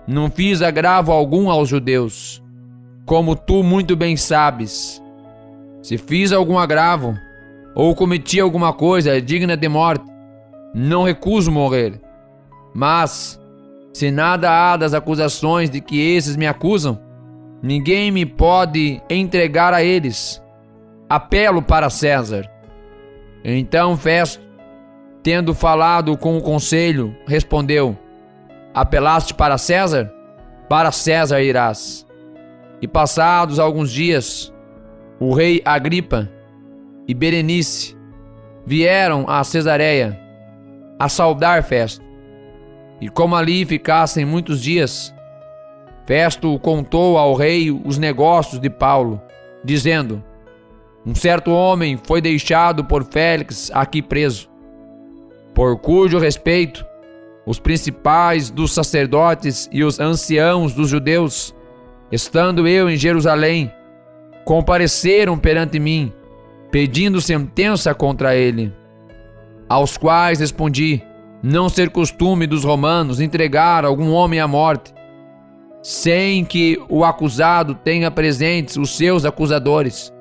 Não fiz agravo algum aos judeus, como tu muito bem sabes. Se fiz algum agravo, ou cometi alguma coisa digna de morte, não recuso morrer. Mas, se nada há das acusações de que esses me acusam, ninguém me pode entregar a eles. Apelo para César. Então Festo, tendo falado com o conselho, respondeu: apelaste para César? Para César irás. E passados alguns dias, o rei Agripa e Berenice vieram a Cesareia a saudar Festo. E como ali ficassem muitos dias, Festo contou ao rei os negócios de Paulo, dizendo: um certo homem foi deixado por Félix aqui preso, por cujo respeito os principais dos sacerdotes e os anciãos dos judeus, estando eu em Jerusalém, compareceram perante mim, pedindo sentença contra ele. Aos quais respondi não ser costume dos romanos entregar algum homem à morte, sem que o acusado tenha presentes os seus acusadores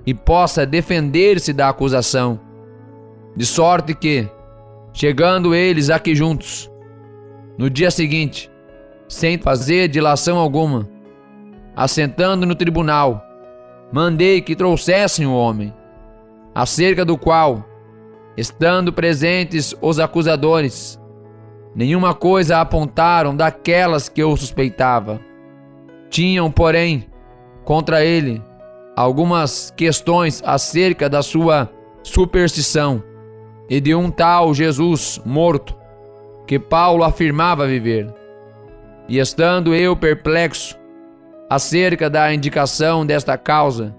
e possa defender-se da acusação. De sorte que, chegando eles aqui juntos, no dia seguinte, sem fazer dilação alguma, assentando no tribunal, mandei que trouxessem o homem, acerca do qual, estando presentes os acusadores, nenhuma coisa apontaram daquelas que eu suspeitava. Tinham, porém, contra ele algumas questões acerca da sua superstição e de um tal Jesus morto, que Paulo afirmava viver. E estando eu perplexo acerca da indicação desta causa,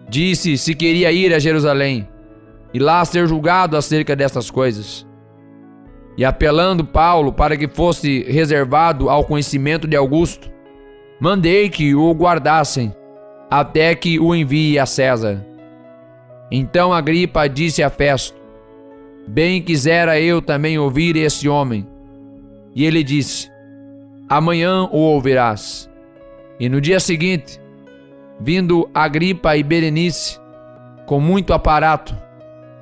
disse se queria ir a Jerusalém e lá ser julgado acerca destas coisas. E apelando Paulo para que fosse reservado ao conhecimento de Augusto, mandei que o guardassem até que o envie a César. Então Agripa disse a Festo: bem quisera eu também ouvir esse homem. E ele disse: amanhã o ouvirás. E no dia seguinte, vindo Agripa e Berenice, com muito aparato,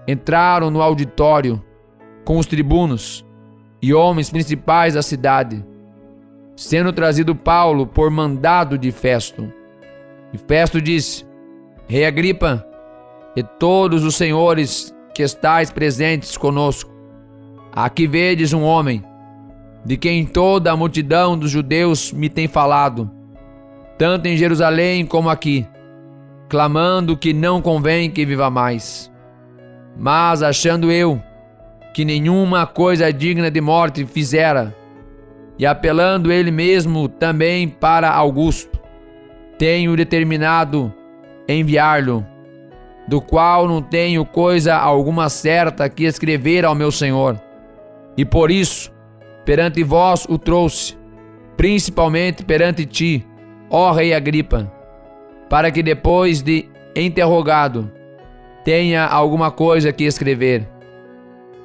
entraram no auditório com os tribunos e homens principais da cidade, sendo trazido Paulo por mandado de Festo. E Festo disse: Rei Agripa, e todos os senhores que estáis presentes conosco, aqui vedes um homem, de quem toda a multidão dos judeus me tem falado, tanto em Jerusalém como aqui, clamando que não convém que viva mais. Mas achando eu que nenhuma coisa digna de morte fizera, e apelando ele mesmo também para Augusto, tenho determinado enviar-lhe, do qual não tenho coisa alguma certa que escrever ao meu senhor. E por isso, perante vós o trouxe, principalmente perante ti, ó rei Agripa, para que depois de interrogado, tenha alguma coisa que escrever.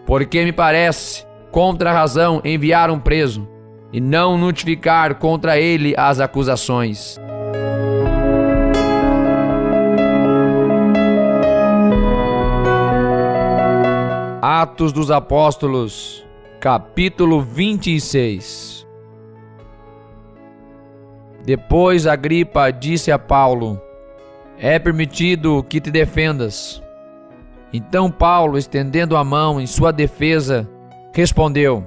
porque me parece contra a razão enviar um preso e não notificar contra ele as acusações. Atos dos Apóstolos, capítulo 26. Depois Agripa disse a Paulo: é permitido que te defendas. Então Paulo, estendendo a mão em sua defesa, respondeu: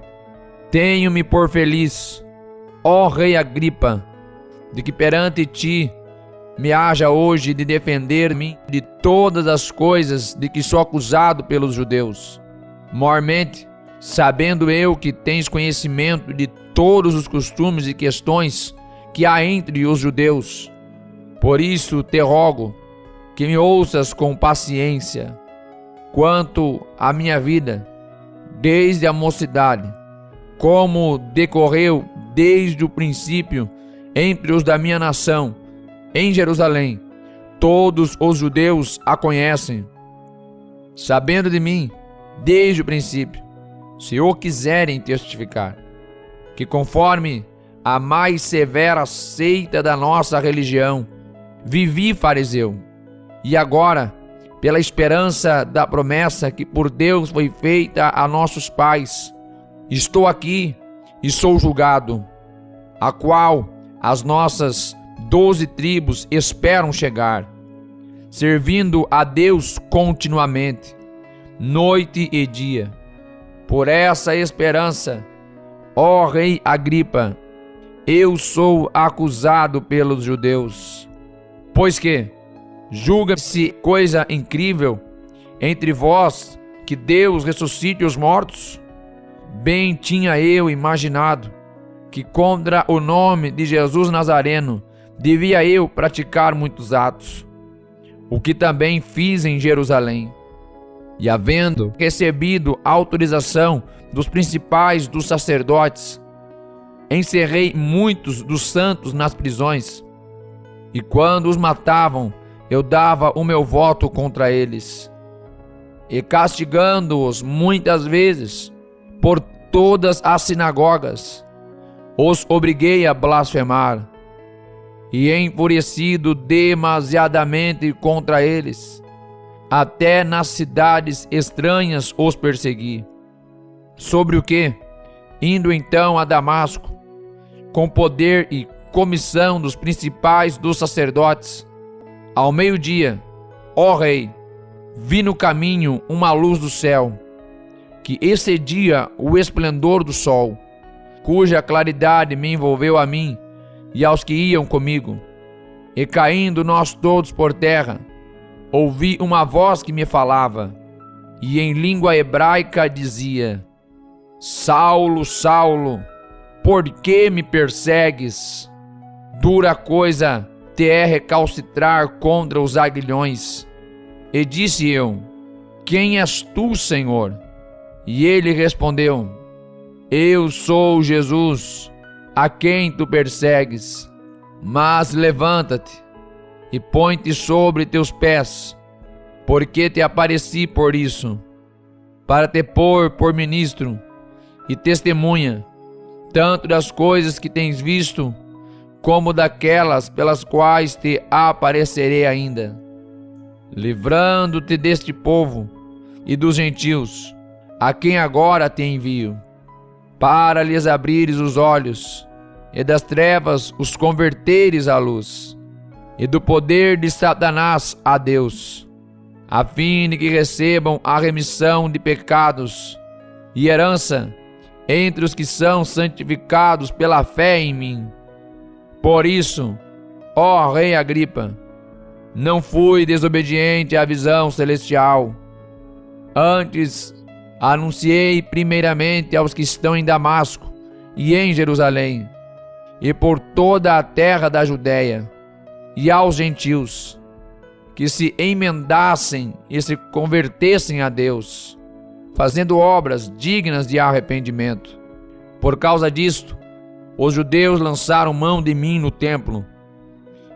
tenho-me por feliz, ó rei Agripa, de que perante ti me haja hoje de defender-me de todas as coisas de que sou acusado pelos judeus. Mormente, sabendo eu que tens conhecimento de todos os costumes e questões que há entre os judeus. Por isso te rogo que me ouças com paciência. Quanto à minha vida, desde a mocidade, como decorreu desde o princípio entre os da minha nação, em Jerusalém, todos os judeus a conhecem, sabendo de mim, desde o princípio, se o quiserem testificar, que conforme a mais severa seita da nossa religião, vivi fariseu, e agora, pela esperança da promessa que por Deus foi feita a nossos pais, estou aqui e sou julgado, a qual as nossas 12 tribos esperam chegar, servindo a Deus continuamente, noite e dia. Por essa esperança, ó rei Agripa, eu sou acusado pelos judeus. Pois que julga-se coisa incrível entre vós que Deus ressuscite os mortos? Bem tinha eu imaginado que contra o nome de Jesus Nazareno devia eu praticar muitos atos, o que também fiz em Jerusalém. E havendo recebido autorização dos principais dos sacerdotes, encerrei muitos dos santos nas prisões, e quando os matavam, eu dava o meu voto contra eles. E castigando-os muitas vezes por todas as sinagogas, os obriguei a blasfemar, e enfurecido demasiadamente contra eles, até nas cidades estranhas os persegui. Sobre o que, indo então a Damasco, com poder e comissão dos principais dos sacerdotes, ao meio-dia, ó rei, vi no caminho uma luz do céu, que excedia o esplendor do sol, cuja claridade me envolveu a mim e aos que iam comigo. E caindo nós todos por terra, ouvi uma voz que me falava, e em língua hebraica dizia: Saulo, Saulo, por que me persegues? Dura coisa te é recalcitrar contra os aguilhões. E disse eu: quem és tu, Senhor? E ele respondeu: eu sou Jesus, a quem tu persegues. Mas levanta-te e põe-te sobre teus pés, porque te apareci por isso, para te pôr por ministro e testemunha, tanto das coisas que tens visto, como daquelas pelas quais te aparecerei ainda, livrando-te deste povo e dos gentios, a quem agora te envio, para lhes abrires os olhos, e das trevas os converteres à luz, e do poder de Satanás a Deus, a fim de que recebam a remissão de pecados e herança entre os que são santificados pela fé em mim. Por isso, ó rei Agripa, não fui desobediente à visão celestial. Antes, anunciei primeiramente aos que estão em Damasco e em Jerusalém, e por toda a terra da Judéia, e aos gentios, que se emendassem e se convertessem a Deus, fazendo obras dignas de arrependimento. Por causa disto, os judeus lançaram mão de mim no templo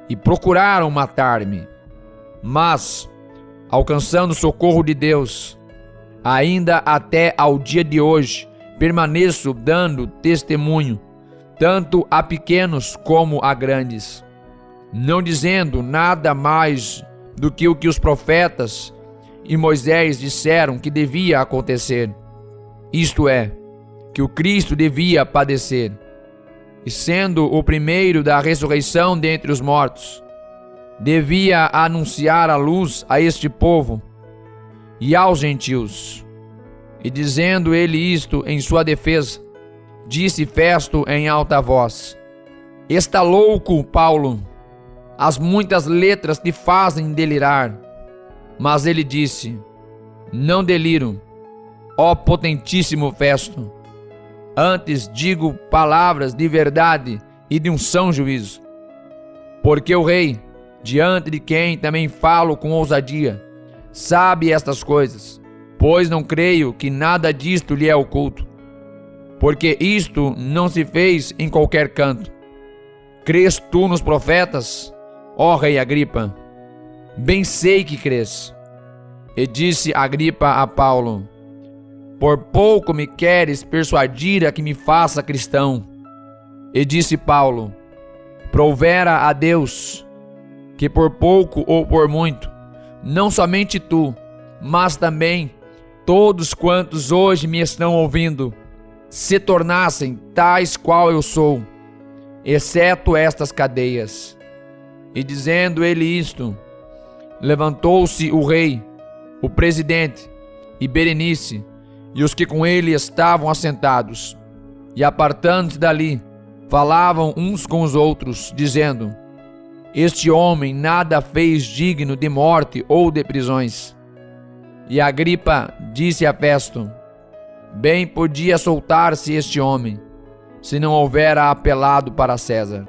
e procuraram matar-me. Mas, alcançando o socorro de Deus, Ainda até ao dia de hoje, permaneço dando testemunho, tanto a pequenos como a grandes, não dizendo nada mais do que o que os profetas e Moisés disseram que devia acontecer. Isto é, que o Cristo devia padecer, e sendo o primeiro da ressurreição dentre os mortos, devia anunciar a luz a este povo e aos gentios. E dizendo ele isto em sua defesa, disse Festo em alta voz: Está louco, Paulo, as muitas letras te fazem delirar. Mas ele disse: Não deliro, ó potentíssimo Festo. Antes digo palavras de verdade e de um são juízo. Porque o rei, diante de quem também falo com ousadia, sabe estas coisas, pois não creio que nada disto lhe é oculto. Porque isto não se fez em qualquer canto. Crês tu nos profetas, ó rei Agripa? Bem sei que crês. E disse Agripa a Paulo: Por pouco me queres persuadir a que me faça cristão. E disse Paulo: Provera a Deus, que por pouco ou por muito, não somente tu, mas também todos quantos hoje me estão ouvindo, se tornassem tais qual eu sou, exceto estas cadeias. E dizendo ele isto, levantou-se o rei, o presidente e Berenice, e os que com ele estavam assentados, e apartando-se dali, falavam uns com os outros, dizendo: Este homem nada fez digno de morte ou de prisões. E Agripa disse a Festo: Bem podia soltar-se este homem, se não houvera apelado para César.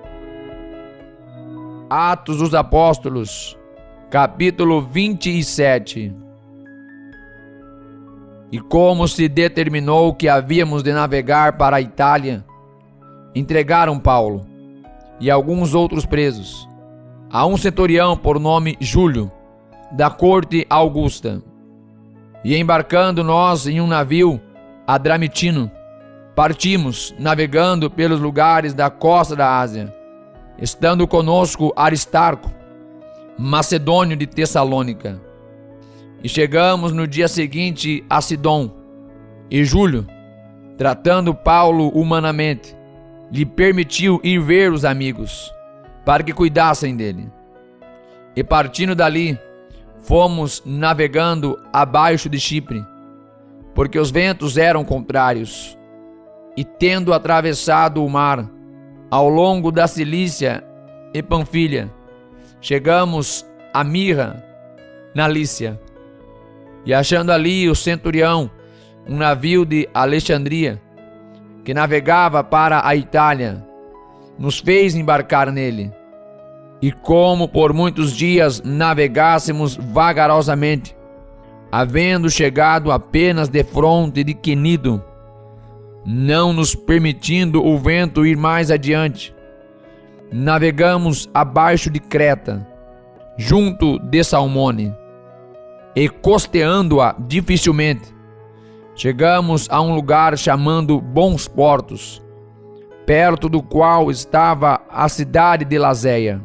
Atos dos Apóstolos, capítulo 27. E como se determinou que havíamos de navegar para a Itália, entregaram Paulo e alguns outros presos a um centurião por nome Júlio, da corte Augusta. E embarcando nós em um navio adramitino, partimos, navegando pelos lugares da costa da Ásia, estando conosco Aristarco, macedônio de Tessalônica. E chegamos no dia seguinte a Sidom, e Júlio, tratando Paulo humanamente, lhe permitiu ir ver os amigos, para que cuidassem dele. E partindo dali, fomos navegando abaixo de Chipre, porque os ventos eram contrários. E tendo atravessado o mar, ao longo da Cilícia e Panfilha, chegamos a Mirra, na Lícia. E achando ali o centurião, um navio de Alexandria, que navegava para a Itália, nos fez embarcar nele. E como por muitos dias navegássemos vagarosamente, havendo chegado apenas defronte de Quenido, não nos permitindo o vento ir mais adiante, navegamos abaixo de Creta, junto de Salmone, e costeando-a dificilmente, chegamos a um lugar chamado Bons Portos, perto do qual estava a cidade de Lazéia.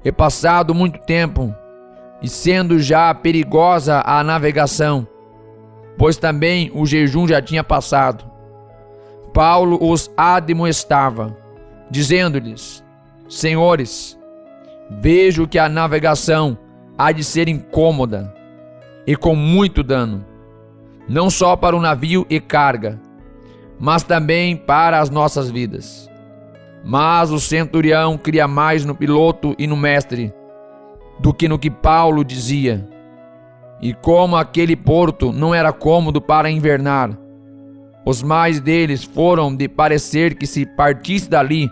E passado muito tempo, e sendo já perigosa a navegação, pois também o jejum já tinha passado, Paulo os admoestava, dizendo-lhes: Senhores, vejo que a navegação há de ser incômoda e com muito dano, não só para o navio e carga, mas também para as nossas vidas. Mas o centurião cria mais no piloto e no mestre do que no que Paulo dizia. E como aquele porto não era cômodo para invernar, os mais deles foram de parecer que se partisse dali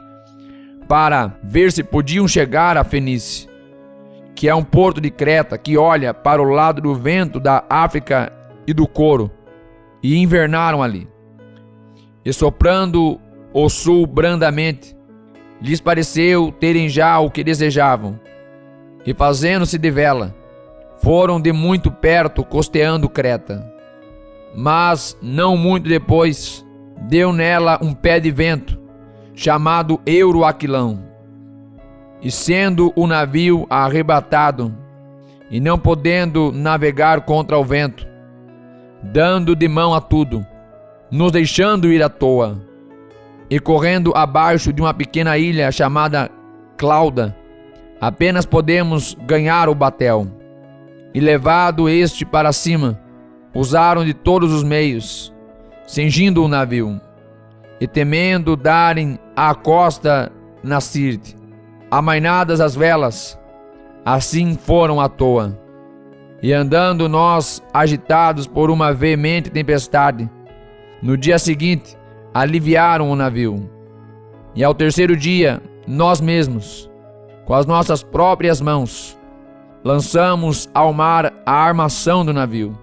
para ver se podiam chegar a Fenice, que é um porto de Creta que olha para o lado do vento da África e do Coro, e invernaram ali. E soprando o sul brandamente, lhes pareceu terem já o que desejavam, e fazendo-se de vela, foram de muito perto costeando Creta. Mas, não muito depois, deu nela um pé de vento, chamado Euroaquilão. E sendo o navio arrebatado, e não podendo navegar contra o vento, dando de mão a tudo, nos deixando ir à toa, e correndo abaixo de uma pequena ilha chamada Clauda, apenas podemos ganhar o batel. E levado este para cima, usaram de todos os meios, cingindo o navio, e temendo darem à costa na Sirte, amainadas as velas, assim foram à toa. E andando nós agitados por uma veemente tempestade, no dia seguinte aliviaram o navio. E ao terceiro dia, nós mesmos, com as nossas próprias mãos, lançamos ao mar a armação do navio.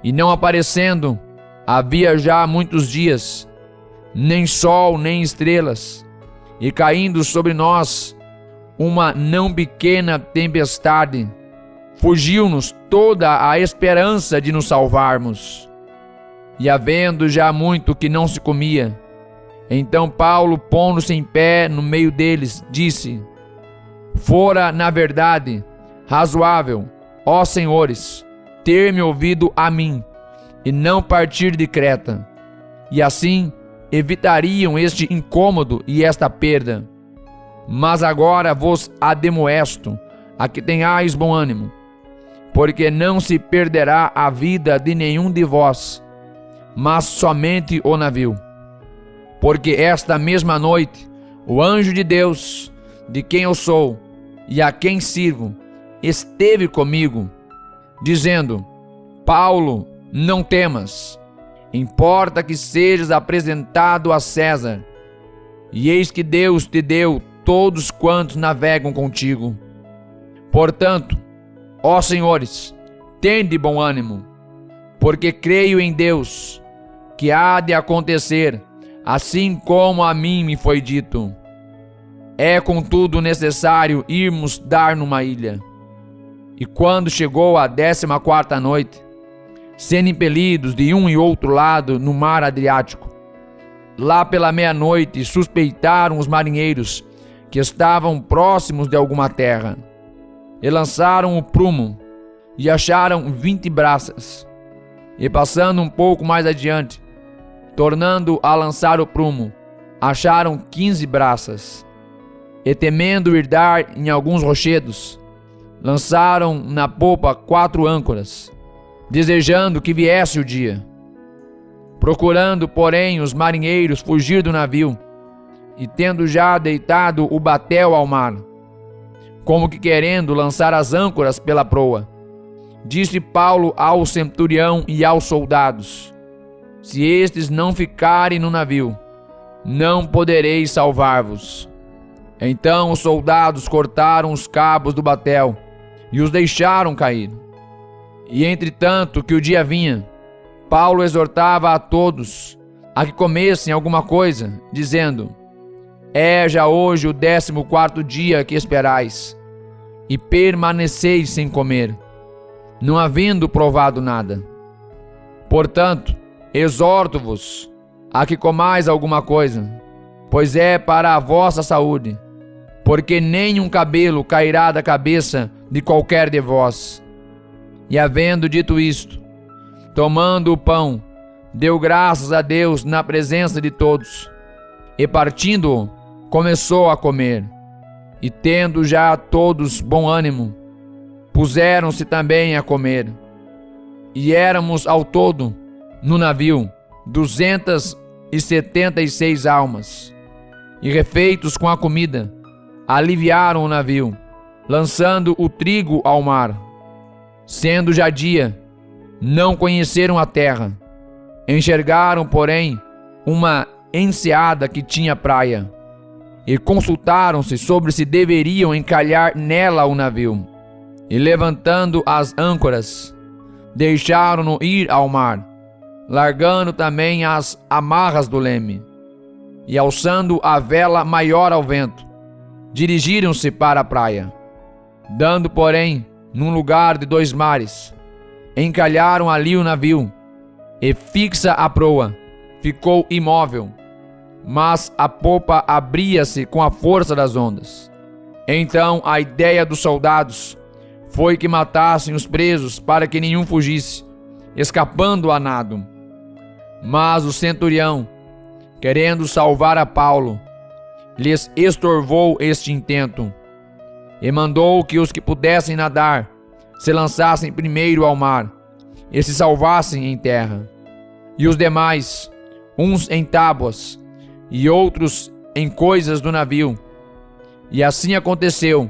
E não aparecendo, havia já muitos dias, nem sol nem estrelas, e caindo sobre nós uma não pequena tempestade, fugiu-nos toda a esperança de nos salvarmos. E havendo já muito que não se comia, então Paulo, pondo-se em pé no meio deles, disse: Fora, na verdade, razoável, ó senhores, ter-me ouvido a mim, e não partir de Creta, e assim evitariam este incômodo e esta perda. Mas agora vos ademoesto, a que tenhais bom ânimo, porque não se perderá a vida de nenhum de vós, mas somente o navio. Porque esta mesma noite, o anjo de Deus, de quem eu sou e a quem sirvo, esteve comigo, dizendo: Paulo, não temas, importa que sejas apresentado a César, e eis que Deus te deu todos quantos navegam contigo. Portanto, ó senhores, tende bom ânimo, porque creio em Deus, que há de acontecer, assim como a mim me foi dito. É contudo necessário irmos dar numa ilha. E quando chegou a 14ª noite, sendo impelidos de um e outro lado no mar Adriático, lá pela meia-noite suspeitaram os marinheiros que estavam próximos de alguma terra, e lançaram o prumo, e acharam 20 braças. E passando um pouco mais adiante, tornando a lançar o prumo, acharam 15 braças. E temendo ir dar em alguns rochedos, lançaram na popa 4 âncoras, desejando que viesse o dia. Procurando, porém, os marinheiros fugir do navio, e tendo já deitado o batel ao mar, como que querendo lançar as âncoras pela proa, disse Paulo ao centurião e aos soldados: Se estes não ficarem no navio, não podereis salvar-vos. Então os soldados cortaram os cabos do batel e os deixaram cair. E entretanto que o dia vinha, Paulo exortava a todos a que comessem alguma coisa, dizendo: É já hoje o 14º dia que esperais, e permaneceis sem comer, não havendo provado nada. Portanto, exorto-vos a que comais alguma coisa, pois é para a vossa saúde, porque nem um cabelo cairá da cabeça de qualquer de vós. E havendo dito isto, tomando o pão, deu graças a Deus na presença de todos, e partindo-o, começou a comer. E tendo já todos bom ânimo, puseram-se também a comer. E éramos ao todo, no navio, 276 almas. E refeitos com a comida, aliviaram o navio, lançando o trigo ao mar. Sendo já dia, não conheceram a terra. Enxergaram, porém, uma enseada que tinha praia, e consultaram-se sobre se deveriam encalhar nela o navio. E levantando as âncoras, deixaram-no ir ao mar, largando também as amarras do leme. E alçando a vela maior ao vento, dirigiram-se para a praia. Dando, porém, num lugar de 2 mares, encalharam ali o navio, e fixa a proa, ficou imóvel, mas a popa abria-se com a força das ondas. Então a ideia dos soldados foi que matassem os presos para que nenhum fugisse, escapando a nado. Mas o centurião, querendo salvar a Paulo, lhes estorvou este intento e mandou que os que pudessem nadar se lançassem primeiro ao mar e se salvassem em terra, e os demais, uns em tábuas e outros em coisas do navio. E assim aconteceu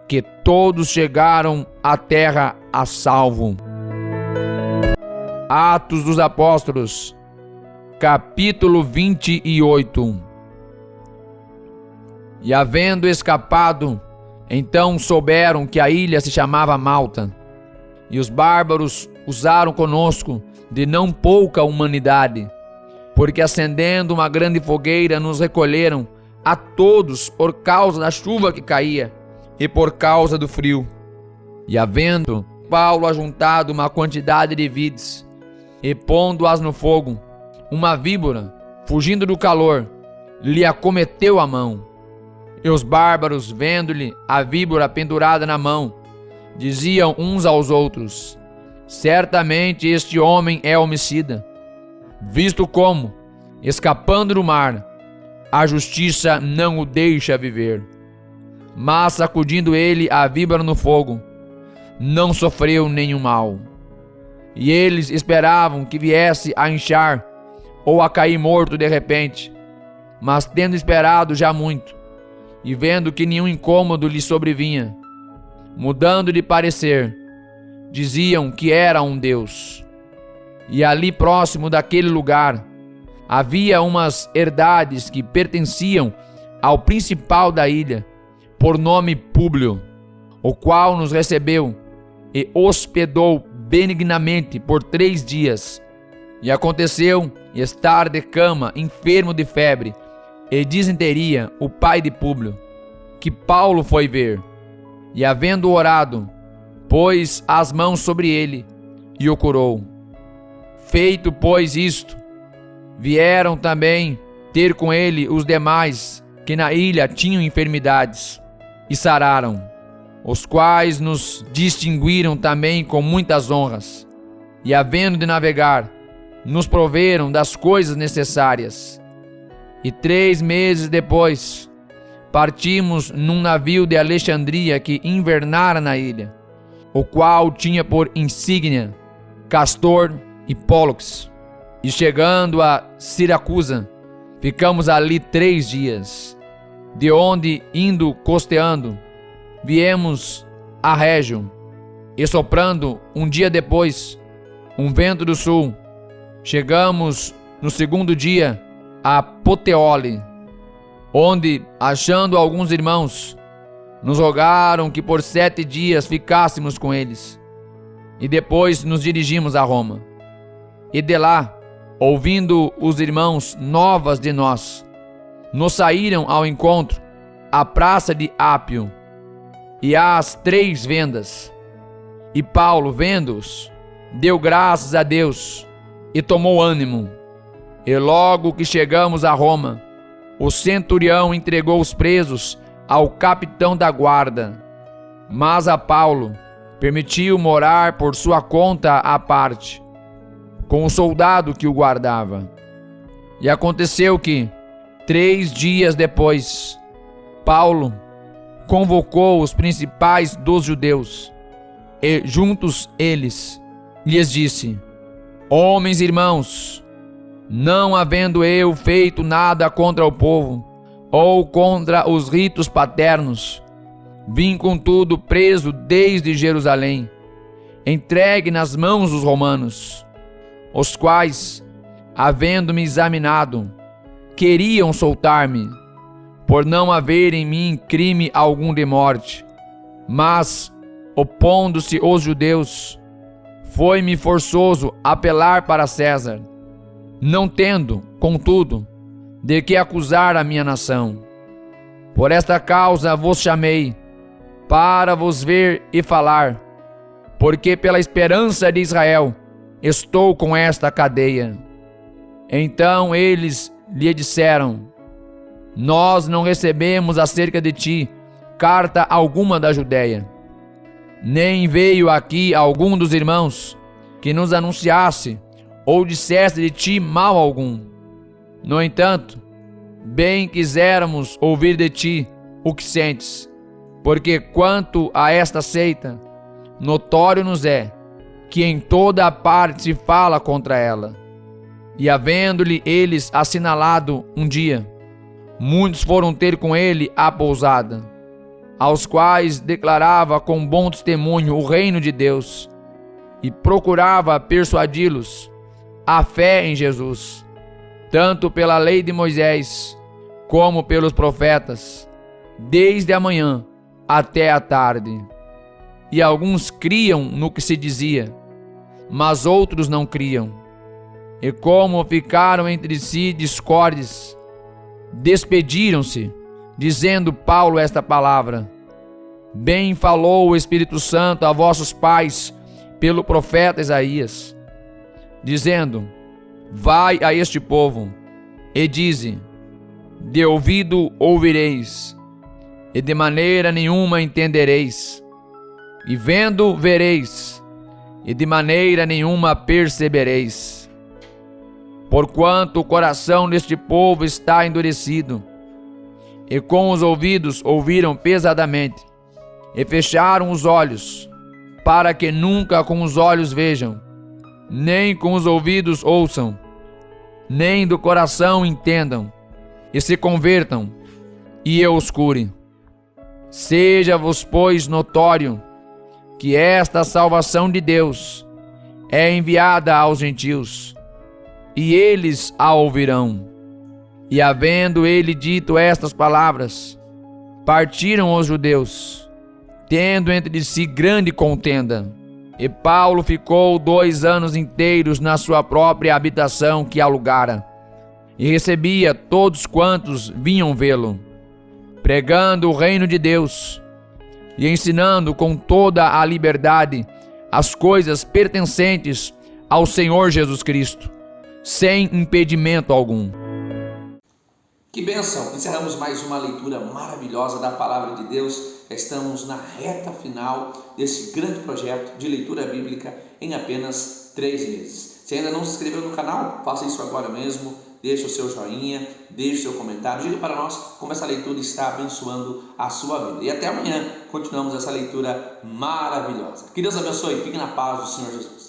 que todos chegaram à terra a salvo. Atos dos Apóstolos, capítulo 28. E havendo escapado, então souberam que a ilha se chamava Malta, e os bárbaros usaram conosco de não pouca humanidade, porque acendendo uma grande fogueira nos recolheram a todos por causa da chuva que caía e por causa do frio. E havendo Paulo ajuntado uma quantidade de vides e pondo-as no fogo, uma víbora, fugindo do calor, lhe acometeu a mão. E os bárbaros, vendo-lhe a víbora pendurada na mão, diziam uns aos outros: certamente este homem é homicida, visto como, escapando do mar, a justiça não o deixa viver. Mas sacudindo ele a víbora no fogo, não sofreu nenhum mal. E eles esperavam que viesse a inchar ou a cair morto de repente, mas tendo esperado já muito, e vendo que nenhum incômodo lhe sobrevinha, mudando de parecer, diziam que era um deus. E ali próximo daquele lugar havia umas herdades que pertenciam ao principal da ilha, por nome Públio, o qual nos recebeu e hospedou benignamente por 3 dias. E aconteceu estar de cama, enfermo de febre e disenteria, o pai de Públio, que Paulo foi ver, e havendo orado, pôs as mãos sobre ele e o curou. Feito, pois, isto, vieram também ter com ele os demais que na ilha tinham enfermidades, e sararam, os quais nos distinguiram também com muitas honras, e havendo de navegar, nos proveram das coisas necessárias. E 3 meses depois, partimos num navio de Alexandria que invernara na ilha, o qual tinha por insígnia Castor e Pólux. E chegando a Siracusa, ficamos ali 3 dias, de onde, indo costeando, viemos a Régio, e soprando um dia depois um vento do sul, chegamos no 2º dia a Puteoli, onde, achando alguns irmãos, nos rogaram que por 7 dias ficássemos com eles, e depois nos dirigimos a Roma. E de lá, ouvindo os irmãos novas de nós, nos saíram ao encontro à praça de Ápio e às 3 vendas. E Paulo, vendo-os, deu graças a Deus e tomou ânimo. E logo que chegamos a Roma, o centurião entregou os presos ao capitão da guarda, mas a Paulo permitiu morar por sua conta à parte, com o soldado que o guardava. E aconteceu que, 3 dias depois, Paulo convocou os principais dos judeus, e juntos eles, lhes disse: homens e irmãos, não havendo eu feito nada contra o povo, ou contra os ritos paternos, vim contudo preso desde Jerusalém, entregue nas mãos dos romanos, os quais, havendo-me examinado, queriam soltar-me, por não haver em mim crime algum de morte. Mas, opondo-se os judeus, foi-me forçoso apelar para César, não tendo, contudo, de que acusar a minha nação. Por esta causa vos chamei, para vos ver e falar, porque pela esperança de Israel estou com esta cadeia. Então eles lhe disseram: nós não recebemos acerca de ti carta alguma da Judéia, nem veio aqui algum dos irmãos que nos anunciasse ou dissesse de ti mal algum. No entanto, bem quiséramos ouvir de ti o que sentes, porque quanto a esta seita, notório nos é que em toda a parte se fala contra ela. E havendo-lhe eles assinalado um dia, muitos foram ter com ele à pousada, aos quais declarava com bom testemunho o reino de Deus, e procurava persuadi-los à fé em Jesus, tanto pela lei de Moisés, como pelos profetas, desde a manhã até a tarde. E alguns criam no que se dizia, mas outros não criam. E como ficaram entre si discordes, despediram-se, dizendo Paulo esta palavra: bem falou o Espírito Santo a vossos pais pelo profeta Isaías, dizendo: vai a este povo e dize: de ouvido ouvireis, e de maneira nenhuma entendereis, e vendo vereis, e de maneira nenhuma percebereis. Porquanto o coração deste povo está endurecido, e com os ouvidos ouviram pesadamente, e fecharam os olhos, para que nunca com os olhos vejam, nem com os ouvidos ouçam, nem do coração entendam, e se convertam, e eu os cure. Seja-vos, pois, notório que esta salvação de Deus é enviada aos gentios, e eles a ouvirão. E havendo ele dito estas palavras, partiram os judeus, tendo entre si grande contenda. E Paulo ficou 2 anos inteiros na sua própria habitação que alugara, e recebia todos quantos vinham vê-lo, pregando o reino de Deus, e ensinando com toda a liberdade as coisas pertencentes ao Senhor Jesus Cristo, sem impedimento algum. Que bênção! Encerramos mais uma leitura maravilhosa da Palavra de Deus. Estamos na reta final desse grande projeto de leitura bíblica em apenas 3 meses. Se ainda não se inscreveu no canal, faça isso agora mesmo. Deixe o seu joinha, deixe o seu comentário. Diga para nós como essa leitura está abençoando a sua vida. E até amanhã continuamos essa leitura maravilhosa. Que Deus abençoe. Fique na paz do Senhor Jesus.